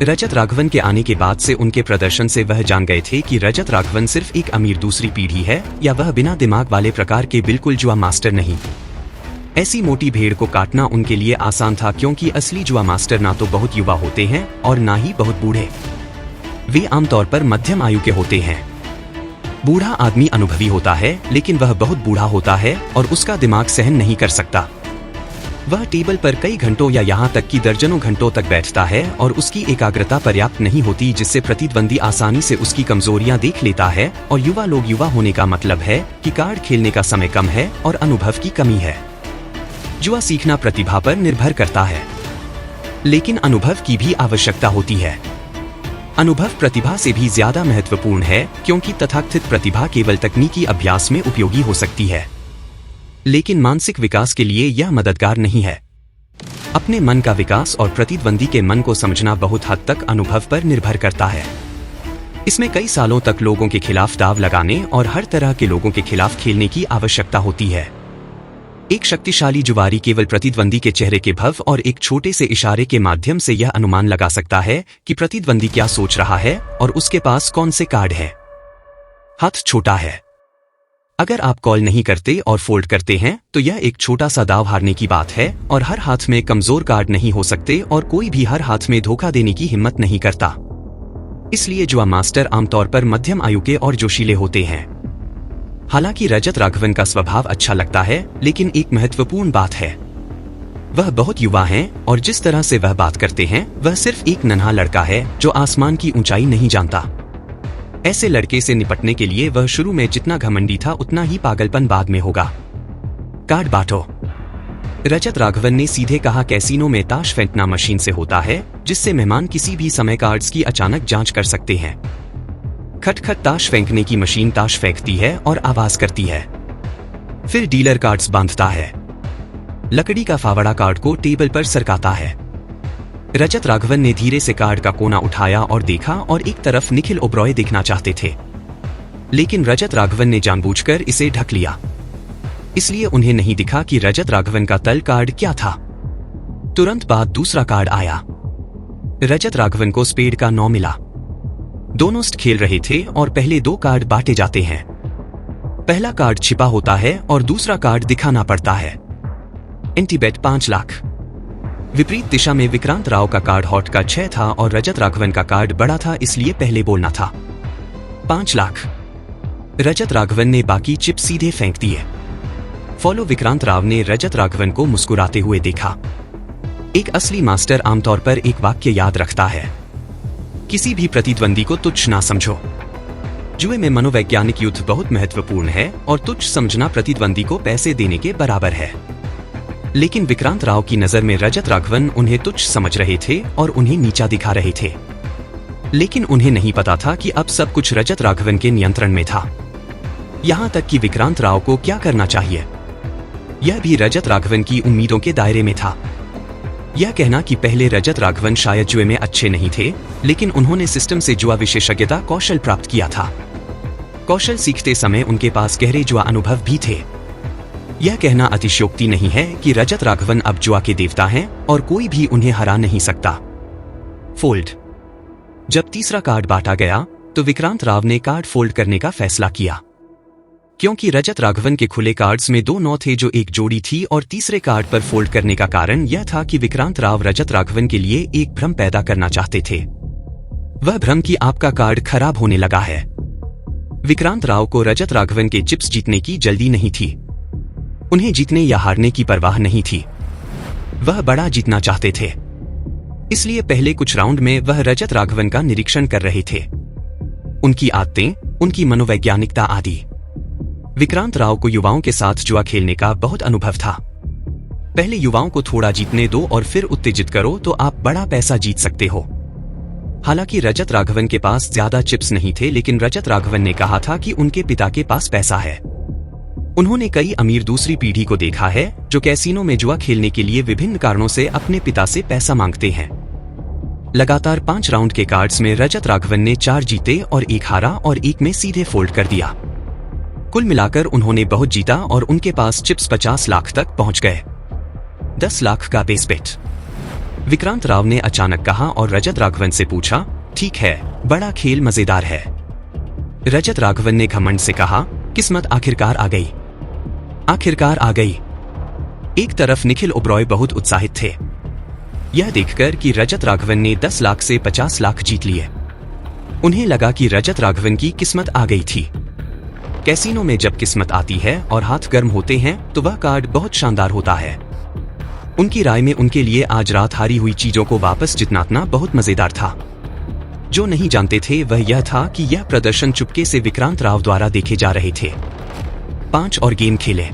रजत राघवन के आने के बाद से उनके प्रदर्शन से वह जान गए थे कि रजत राघवन सिर्फ एक अमीर दूसरी पीढ़ी है, या वह बिना दिमाग वाले प्रकार के बिल्कुल जुआ मास्टर नहीं। ऐसी मोटी भेड़ को काटना उनके लिए आसान था, क्योंकि असली जुआ मास्टर ना तो बहुत युवा होते हैं और ना ही बहुत बूढ़े। वे आमतौर पर मध्यम आयु के होते हैं। बूढ़ा आदमी अनुभवी होता है, लेकिन वह बहुत बूढ़ा होता है और उसका दिमाग सहन नहीं कर सकता। वह टेबल पर कई घंटों या यहाँ तक कि दर्जनों घंटों तक बैठता है और उसकी एकाग्रता पर्याप्त नहीं होती, जिससे प्रतिद्वंदी आसानी से उसकी कमजोरियां देख लेता है। और युवा लोग युवा होने का मतलब है कि कार्ड खेलने का समय कम है और अनुभव की कमी है। जुआ सीखना प्रतिभा पर निर्भर करता है, लेकिन अनुभव की भी आवश्यकता होती है। अनुभव प्रतिभा से भी ज्यादा महत्वपूर्ण है, क्योंकि तथाकथित प्रतिभा केवल तकनीकी अभ्यास में उपयोगी हो सकती है, लेकिन मानसिक विकास के लिए यह मददगार नहीं है। अपने मन का विकास और प्रतिद्वंदी के मन को समझना बहुत हद तक अनुभव पर निर्भर करता है। इसमें कई सालों तक लोगों के खिलाफ दाव लगाने और हर तरह के लोगों के खिलाफ खेलने की आवश्यकता होती है। एक शक्तिशाली जुआरी केवल प्रतिद्वंदी के चेहरे के भाव और एक छोटे से इशारे के माध्यम से यह अनुमान लगा सकता है कि प्रतिद्वंदी क्या सोच रहा है और उसके पास कौन से कार्ड है। हाथ छोटा है। अगर आप कॉल नहीं करते और फोल्ड करते हैं तो यह एक छोटा सा दाव हारने की बात है, और हर हाथ में कमजोर कार्ड नहीं हो सकते और कोई भी हर हाथ में धोखा देने की हिम्मत नहीं करता। इसलिए जुआ मास्टर आमतौर पर मध्यम आयु के और जोशीले होते हैं। हालांकि रजत राघवन का स्वभाव अच्छा लगता है, लेकिन एक महत्वपूर्ण बात है, वह बहुत युवा हैं और जिस तरह से वह बात करते हैं वह सिर्फ एक नन्हा लड़का है जो आसमान की ऊंचाई नहीं जानता। ऐसे लड़के से निपटने के लिए वह शुरू में जितना घमंडी था उतना ही पागलपन बाद में होगा। कार्ड बांटो। रजत राघवन ने सीधे कहा, कैसीनो में ताश फेंकना मशीन से होता है, जिससे मेहमान किसी भी समय कार्ड्स की अचानक जांच कर सकते हैं। खटखट ताश फेंकने की मशीन ताश फेंकती है और आवाज करती है। फिर डीलर कार्ड्स बांधता है। लकड़ी का फावड़ा कार्ड को टेबल पर सरकाता है। रजत राघवन ने धीरे से कार्ड का कोना उठाया और देखा, और एक तरफ निखिल ओब्रॉय देखना चाहते थे, लेकिन रजत राघवन ने जानबूझकर इसे ढक लिया। इसलिए उन्हें नहीं दिखा कि रजत राघवन का तल कार्ड क्या था। तुरंत बाद दूसरा कार्ड आया। रजत राघवन को स्पेड का 9 मिला। दोनों खेल रहे थे और पहले 2 कार्ड बांटे जाते हैं। पहला कार्ड छिपा होता है और दूसरा कार्ड दिखाना पड़ता है। एंटीबेट 5 लाख। विपरीत दिशा में विक्रांत राव का कार्ड हॉट का 6 था और रजत राघवन का कार्ड बड़ा था, इसलिए पहले बोलना था। 5 लाख। रजत राघवन ने बाकी चिप सीधे फेंक दिए। फॉलो विक्रांत राव ने रजत राघवन को मुस्कुराते हुए देखा। एक असली मास्टर आमतौर पर एक वाक्य याद रखता है, किसी भी प्रतिद्वंदी को तुच्छ ना समझो। जुए में मनोवैज्ञानिक युद्ध बहुत महत्वपूर्ण है और तुच्छ समझना प्रतिद्वंदी को पैसे देने के बराबर है। लेकिन विक्रांत राव की नजर में रजत राघवन उन्हें तुच्छ समझ रहे थे और उन्हें नीचा दिखा रहे थे। लेकिन उन्हें नहीं पता था कि अब सब कुछ रजत राघवन के नियंत्रण में था। यहाँ तक कि विक्रांत राव को क्या करना चाहिए यह भी रजत राघवन की उम्मीदों के दायरे में था। यह कहना कि पहले रजत राघवन शायद जुए में अच्छे नहीं थे, लेकिन उन्होंने सिस्टम से जुआ विशेषज्ञता कौशल प्राप्त किया था। कौशल सीखते समय उनके पास गहरे जुआ अनुभव भी थे। यह कहना अतिशयोक्ति नहीं है कि रजत राघवन अब जुआ के देवता हैं और कोई भी उन्हें हरा नहीं सकता। फोल्ड। जब तीसरा कार्ड बांटा गया तो विक्रांत राव ने कार्ड फोल्ड करने का फैसला किया। क्योंकि रजत राघवन के खुले कार्ड्स में 2 9 थे जो एक जोड़ी थी, और तीसरे कार्ड पर फोल्ड करने का कारण यह था कि विक्रांत राव रजत राघवन के लिए एक भ्रम पैदा करना चाहते थे। वह भ्रम कि आपका कार्ड खराब होने लगा है। विक्रांत राव को रजत राघवन के चिप्स जीतने की जल्दी नहीं थी। उन्हें जीतने या हारने की परवाह नहीं थी। वह बड़ा जीतना चाहते थे। इसलिए पहले कुछ राउंड में वह रजत राघवन का निरीक्षण कर रहे थे, उनकी आदतें, उनकी मनोवैज्ञानिकता आदि। विक्रांत राव को युवाओं के साथ जुआ खेलने का बहुत अनुभव था। पहले युवाओं को थोड़ा जीतने दो और फिर उत्तेजित करो तो आप बड़ा पैसा जीत सकते हो। हालांकि रजत राघवन के पास ज्यादा चिप्स नहीं थे, लेकिन रजत राघवन ने कहा था कि उनके पिता के पास पैसा है। उन्होंने कई अमीर दूसरी पीढ़ी को देखा है जो कैसीनो में जुआ खेलने के लिए विभिन्न कारणों से अपने पिता से पैसा मांगते हैं। लगातार 5 राउंड के कार्ड्स में रजत राघवन ने 4 जीते और 1 हारा और 1 में सीधे फोल्ड कर दिया। कुल मिलाकर उन्होंने बहुत जीता और उनके पास चिप्स 50 लाख तक पहुंच गए। 10 लाख का बेस बेट। विक्रांत राव ने अचानक कहा और रजत राघवन से पूछा, ठीक है, बड़ा खेल मजेदार है। रजत राघवन ने घमंड से कहा, किस्मत आखिरकार आ गई। आखिरकार आ गई। एक तरफ निखिल ओबरॉय बहुत उत्साहित थे, यह देखकर कि रजत राघवन ने 10 लाख से 50 लाख जीत लिए। उन्हें लगा कि रजत राघवन की किस्मत आ गई थी। कैसीनो में जब किस्मत आती है और हाथ गर्म होते हैं तो वह कार्ड बहुत शानदार होता है। उनकी राय में उनके लिए आज रात हारी हुई चीजों को वापस जितना बहुत मजेदार था। जो नहीं जानते थे वह यह था कि यह प्रदर्शन चुपके से विक्रांत राव द्वारा देखे जा रहे थे। 5 और गेम खेले।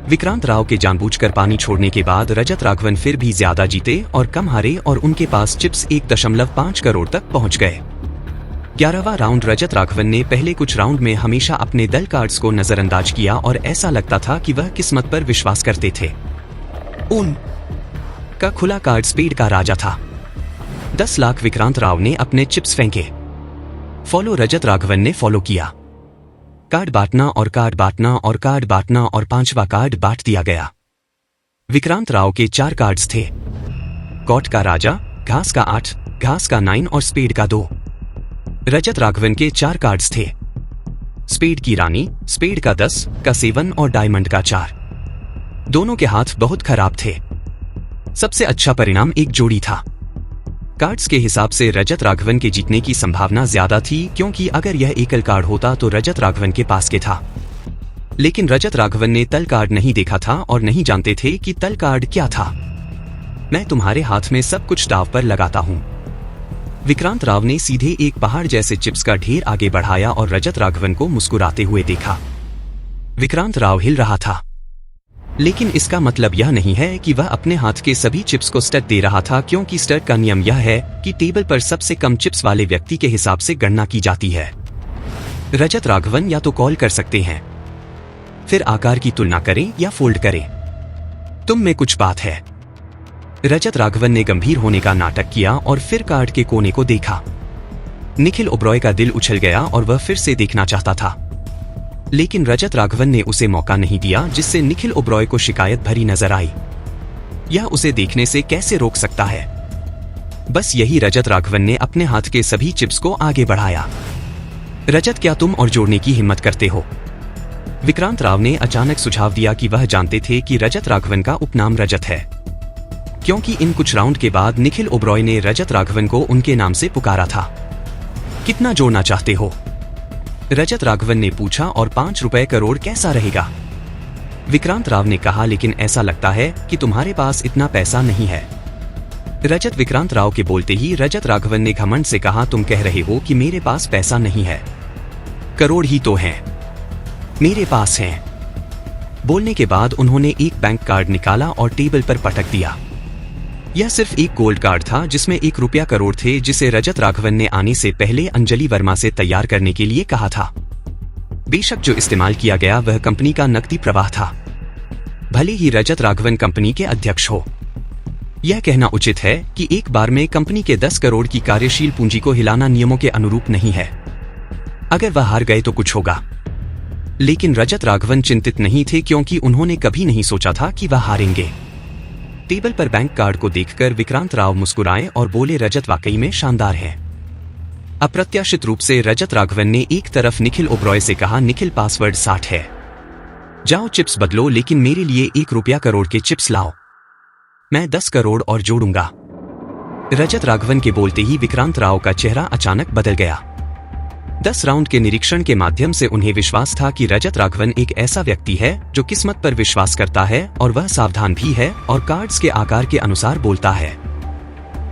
विक्रांत राव के जानबूझकर पानी छोड़ने के बाद रजत राघवन फिर भी ज्यादा जीते और कम हारे और उनके पास चिप्स 1.5 करोड़ तक पहुंच गए। 11वां राउंड रजत राघवन ने पहले कुछ राउंड में हमेशा अपने दल कार्ड्स को नजरअंदाज किया और ऐसा लगता था कि वह किस्मत पर विश्वास करते थे। का खुला कार्ड स्पेड का राजा था। 10 लाख विक्रांत राव ने अपने चिप्स फेंके। फॉलो रजत राघवन ने फॉलो किया। कार्ड बांटना और कार्ड बांटना और कार्ड बांटना और 5वां कार्ड बांट दिया गया। विक्रांत राव के 4 कार्ड्स थे, कॉट का राजा, घास का 8, घास का 9 और स्पेड का 2। रजत राघवन के 4 कार्ड्स थे, स्पेड की रानी, स्पेड का 10, का 7 और डायमंड का 4। दोनों के हाथ बहुत खराब थे। सबसे अच्छा परिणाम एक जोड़ी था। कार्ड्स के हिसाब से रजत राघवन के जीतने की संभावना ज्यादा थी, क्योंकि अगर यह एकल कार्ड होता तो रजत राघवन के पास के था। लेकिन रजत राघवन ने तल कार्ड नहीं देखा था और नहीं जानते थे कि तल कार्ड क्या था। मैं तुम्हारे हाथ में सब कुछ दांव पर लगाता हूं। विक्रांत राव ने सीधे एक पहाड़ जैसे चिप्स का ढेर आगे बढ़ाया और रजत राघवन को मुस्कुराते हुए देखा। विक्रांत राव हिल रहा था, लेकिन इसका मतलब यह नहीं है कि वह अपने हाथ के सभी चिप्स को स्टड दे रहा था, क्योंकि स्टड का नियम यह है कि टेबल पर सबसे कम चिप्स वाले व्यक्ति के हिसाब से गणना की जाती है। रजत राघवन या तो कॉल कर सकते हैं, फिर आकार की तुलना करें या फोल्ड करें। तुम में कुछ बात है। रजत राघवन ने गंभीर होने का नाटक किया और फिर कार्ड के कोने को देखा। निखिल ओबरॉय का दिल उछल गया और वह फिर से देखना चाहता था, लेकिन रजत राघवन ने उसे मौका नहीं दिया, जिससे निखिल ओबरॉय को शिकायत भरी नजर आई। यह उसे देखने से कैसे रोक सकता है। बस यही रजत राघवन ने अपने हाथ के सभी चिप्स को आगे बढ़ाया। रजत, क्या तुम और जोड़ने की हिम्मत करते हो? विक्रांत राव ने अचानक सुझाव दिया कि वह जानते थे कि रजत राघवन का उपनाम रजत है, क्योंकि इन कुछ राउंड के बाद निखिल ओबरॉय ने रजत राघवन को उनके नाम से पुकारा था। कितना जोड़ना चाहते हो? रजत राघवन ने पूछा। और 5 रुपए करोड़ कैसा रहेगा? विक्रांत राव ने कहा, लेकिन ऐसा लगता है कि तुम्हारे पास इतना पैसा नहीं है। रजत विक्रांत राव के बोलते ही रजत राघवन ने घमंड से कहा, तुम कह रहे हो कि मेरे पास पैसा नहीं है? करोड़ ही तो हैं, मेरे पास हैं। बोलने के बाद उन्होंने एक बैंक कार्ड निकाला और टेबल पर पटक दिया। यह सिर्फ एक गोल्ड कार्ड था जिसमें 1 रुपया करोड़ थे, जिसे रजत राघवन ने आने से पहले अंजलि वर्मा से तैयार करने के लिए कहा था। बेशक जो इस्तेमाल किया गया वह कंपनी का नकदी प्रवाह था, भले ही रजत राघवन कंपनी के अध्यक्ष हो। यह कहना उचित है कि एक बार में कंपनी के 10 करोड़ की कार्यशील पूंजी को हिलाना नियमों के अनुरूप नहीं है। अगर वह हार गए तो कुछ होगा, लेकिन रजत राघवन चिंतित नहीं थे क्योंकि उन्होंने कभी नहीं सोचा था कि वह हारेंगे। टेबल पर बैंक कार्ड को देखकर विक्रांत राव मुस्कुराए और बोले, रजत वाकई में शानदार है। अप्रत्याशित रूप से रजत राघवन ने एक तरफ निखिल ओब्रॉय से कहा, निखिल पासवर्ड 60 है, जाओ चिप्स बदलो, लेकिन मेरे लिए 1 रुपया करोड़ के चिप्स लाओ, मैं 10 करोड़ और जोड़ूंगा। रजत राघवन के बोलते ही विक्रांत राव का चेहरा अचानक बदल गया। 10 राउंड के निरीक्षण के माध्यम से उन्हें विश्वास था कि रजत राघवन एक ऐसा व्यक्ति है जो किस्मत पर विश्वास करता है और वह सावधान भी है और कार्ड्स के आकार के अनुसार बोलता है।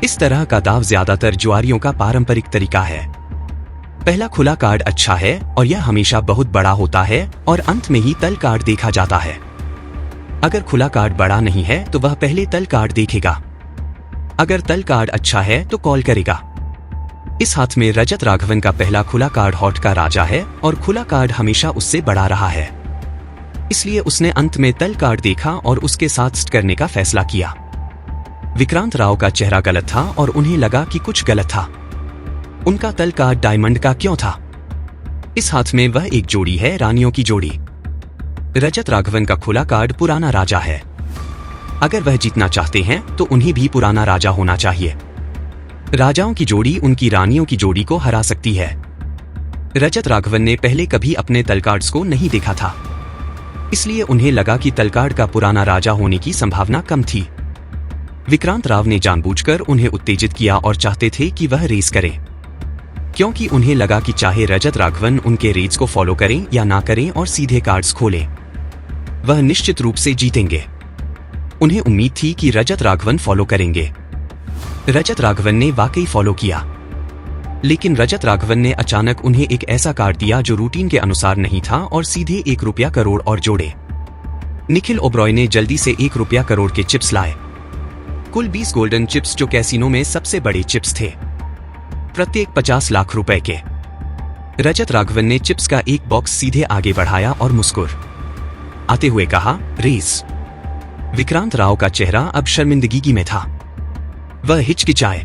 इस तरह का दाव ज्यादातर जुआरियों का पारंपरिक तरीका है। पहला खुला कार्ड अच्छा है और यह हमेशा बहुत बड़ा होता है और अंत में ही तल कार्ड देखा जाता है। अगर खुला कार्ड बड़ा नहीं है तो वह पहले तल कार्ड देखेगा। अगर तल कार्ड अच्छा है तो कॉल करेगा। इस हाथ में रजत राघवन का पहला खुला कार्ड हॉट का राजा है और खुला कार्ड हमेशा उससे बड़ा रहा है, इसलिए उसने अंत में तल कार्ड देखा और उसके साथ स्ट करने का फैसला किया। विक्रांत राव का चेहरा गलत था और उन्हें लगा कि कुछ गलत था। उनका तल कार्ड डायमंड का क्यों था? इस हाथ में वह एक जोड़ी है, रानियों की जोड़ी। रजत राघवन का खुला कार्ड पुराना राजा है। अगर वह जीतना चाहते हैं तो उन्हें भी पुराना राजा होना चाहिए। राजाओं की जोड़ी उनकी रानियों की जोड़ी को हरा सकती है। रजत राघवन ने पहले कभी अपने तलकार्ड्स को नहीं देखा था, इसलिए उन्हें लगा कि तलकार्ड का पुराना राजा होने की संभावना कम थी। विक्रांत राव ने जानबूझकर उन्हें उत्तेजित किया और चाहते थे कि वह रेस करें, क्योंकि उन्हें लगा कि चाहे रजत राघवन उनके रेस को फॉलो करें या ना करें और सीधे कार्ड्स खोलें, वह निश्चित रूप से जीतेंगे। उन्हें उम्मीद थी कि रजत राघवन फॉलो करेंगे। रजत राघवन ने वाकई फॉलो किया, लेकिन रजत राघवन ने अचानक उन्हें एक ऐसा कार्ड दिया जो रूटीन के अनुसार नहीं था और सीधे 1 रुपया करोड़ और जोड़े। निखिल ओब्रॉय ने जल्दी से 1 रुपया करोड़ के चिप्स लाए, कुल 20 गोल्डन चिप्स जो कैसीनो में सबसे बड़े चिप्स थे, प्रत्येक 50 लाख रुपए के। रजत राघवन ने चिप्स का एक बॉक्स सीधे आगे बढ़ाया और मुस्कुर आते हुए कहा, रेस। विक्रांत राव का चेहरा अब शर्मिंदगी में था। वह हिचकिचाए।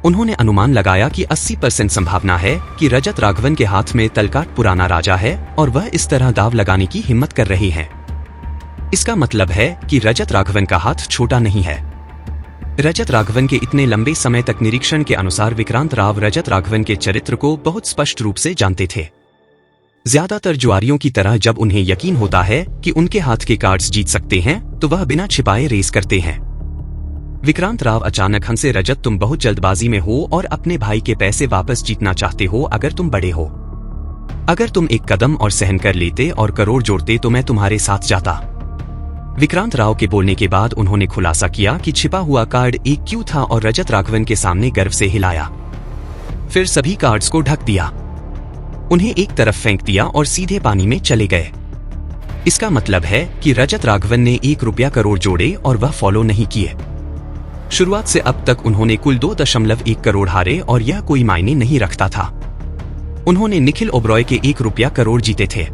उन्होंने अनुमान लगाया कि 80% संभावना है कि रजत राघवन के हाथ में तलकाट पुराना राजा है और वह इस तरह दाव लगाने की हिम्मत कर रहे हैं। इसका मतलब है कि रजत राघवन का हाथ छोटा नहीं है। रजत राघवन के इतने लंबे समय तक निरीक्षण के अनुसार विक्रांत राव रजत राघवन के चरित्र को बहुत स्पष्ट रूप से जानते थे। ज्यादातर जुआरियों की तरह जब उन्हें यकीन होता है कि उनके हाथ के कार्ड्स जीत सकते हैं तो वह बिना छिपाए रेस करते हैं। विक्रांत राव अचानक हंसे, रजत तुम बहुत जल्दबाजी में हो और अपने भाई के पैसे वापस जीतना चाहते हो। अगर तुम बड़े हो, अगर तुम एक कदम और सहन कर लेते और करोड़ जोड़ते तो मैं तुम्हारे साथ जाता। विक्रांत राव के बोलने के बाद उन्होंने खुलासा किया कि छिपा हुआ कार्ड एक क्यू था और रजत राघवन के सामने गर्व से हिलाया, फिर सभी कार्ड्स को ढक दिया, उन्हें एक तरफ फेंक दिया और सीधे पानी में चले गए। इसका मतलब है कि रजत राघवन ने 1 रुपया करोड़ जोड़े और वह फॉलो नहीं किए। शुरुआत से अब तक उन्होंने कुल 2.1 करोड़ हारे और यह कोई मायने नहीं रखता था। उन्होंने निखिल ओब्रॉय के 1 रुपया करोड़ जीते थे।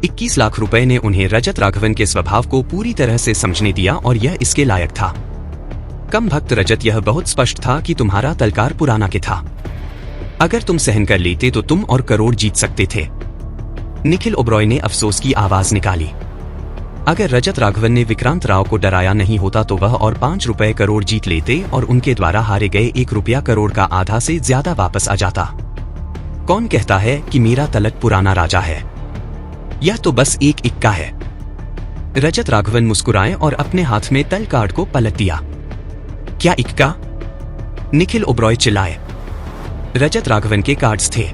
21 लाख रुपए ने उन्हें रजत राघवन के स्वभाव को पूरी तरह से समझने दिया और यह इसके लायक था। कम भक्त रजत, यह बहुत स्पष्ट था कि तुम्हारा तलकार पुराना के था। अगर तुम सहन कर लेते तो तुम और करोड़ जीत सकते थे। निखिल ओब्रॉय ने अफसोस की आवाज निकाली। अगर रजत राघवन ने विक्रांत राव को डराया नहीं होता तो वह और 5 रुपए करोड़ जीत लेते और उनके द्वारा हारे गए 1 रुपया करोड़ का आधा से ज्यादा वापस आ जाता। कौन कहता है कि मेरा तलक पुराना राजा है? यह तो बस एक इक्का है। रजत राघवन मुस्कुराए और अपने हाथ में तल कार्ड को पलट दिया। क्या इक्का? निखिल ओब्रॉय चिल्लाए। रजत राघवन के कार्ड्स थे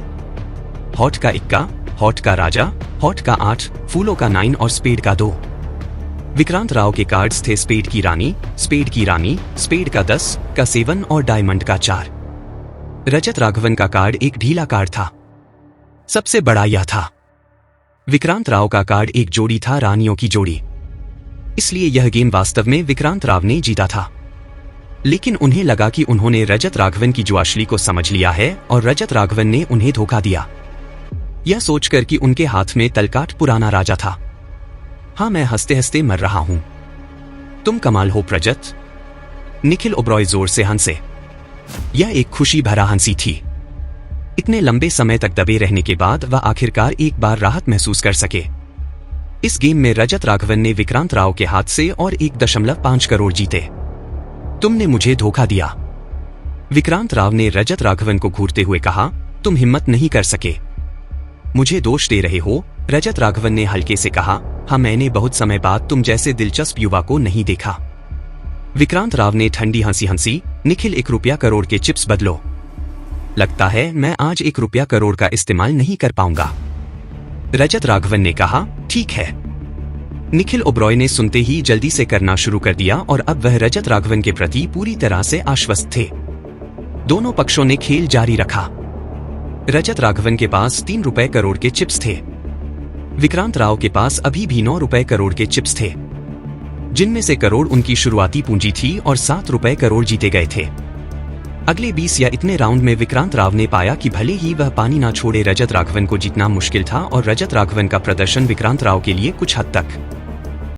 हॉट का इक्का, हॉट का राजा, हॉट का 8, फूलों का 9 और स्पेड का 2। विक्रांत राव के कार्ड्स थे स्पेड की रानी, स्पेड की रानी, स्पेड का 10, का 7 और डायमंड का 4। रजत राघवन का कार्ड एक ढीला कार्ड था। सबसे बड़ा यह था, विक्रांत राव का कार्ड एक जोड़ी था, रानियों की जोड़ी। इसलिए यह गेम वास्तव में विक्रांत राव ने जीता था। लेकिन उन्हें लगा कि उन्होंने रजत राघवन की जुआशली को समझ लिया है और रजत राघवन ने उन्हें धोखा दिया, यह सोचकर कि उनके हाथ में तलकाट पुराना राजा था। हाँ, मैं हंसते हंसते मर रहा हूं। तुम कमाल हो प्रजत, निखिल ओब्रॉय जोर से हंसे। यह एक खुशी भरा हंसी थी। इतने लंबे समय तक दबे रहने के बाद वह आखिरकार एक बार राहत महसूस कर सके। इस गेम में रजत राघवन ने विक्रांत राव के हाथ से और 1.5 करोड़ जीते। तुमने मुझे धोखा दिया, विक्रांत राव ने रजत राघवन को घूरते हुए कहा। तुम हिम्मत नहीं कर सके, मुझे दोष दे रहे हो, रजत राघवन ने हल्के से कहा। हाँ, मैंने बहुत समय बाद तुम जैसे दिलचस्प युवा को नहीं देखा। विक्रांत राव ने ठंडी हंसी हंसी। निखिल, 1 रुपया करोड़ के चिप्स बदलो। लगता है मैं आज 1 रुपया करोड़ का इस्तेमाल नहीं कर पाऊंगा, रजत राघवन ने कहा। ठीक है। निखिल ओब्रॉय ने सुनते ही जल्दी से करना शुरू कर दिया और अब वह रजत राघवन के प्रति पूरी तरह से आश्वस्त थे। दोनों पक्षों ने खेल जारी रखा। रजत राघवन के पास 3 रुपए करोड़ के चिप्स थे। विक्रांत राव के पास अभी भी 9 रुपए करोड़ के चिप्स थे, जिनमें से करोड़ उनकी शुरुआती पूंजी थी और 7 रुपए करोड़ जीते गए थे। अगले 20 या इतने राउंड में विक्रांत राव ने पाया कि भले ही वह पानी ना छोड़े, रजत राघवन को जीतना मुश्किल था और रजत राघवन का प्रदर्शन विक्रांत राव के लिए कुछ हद तक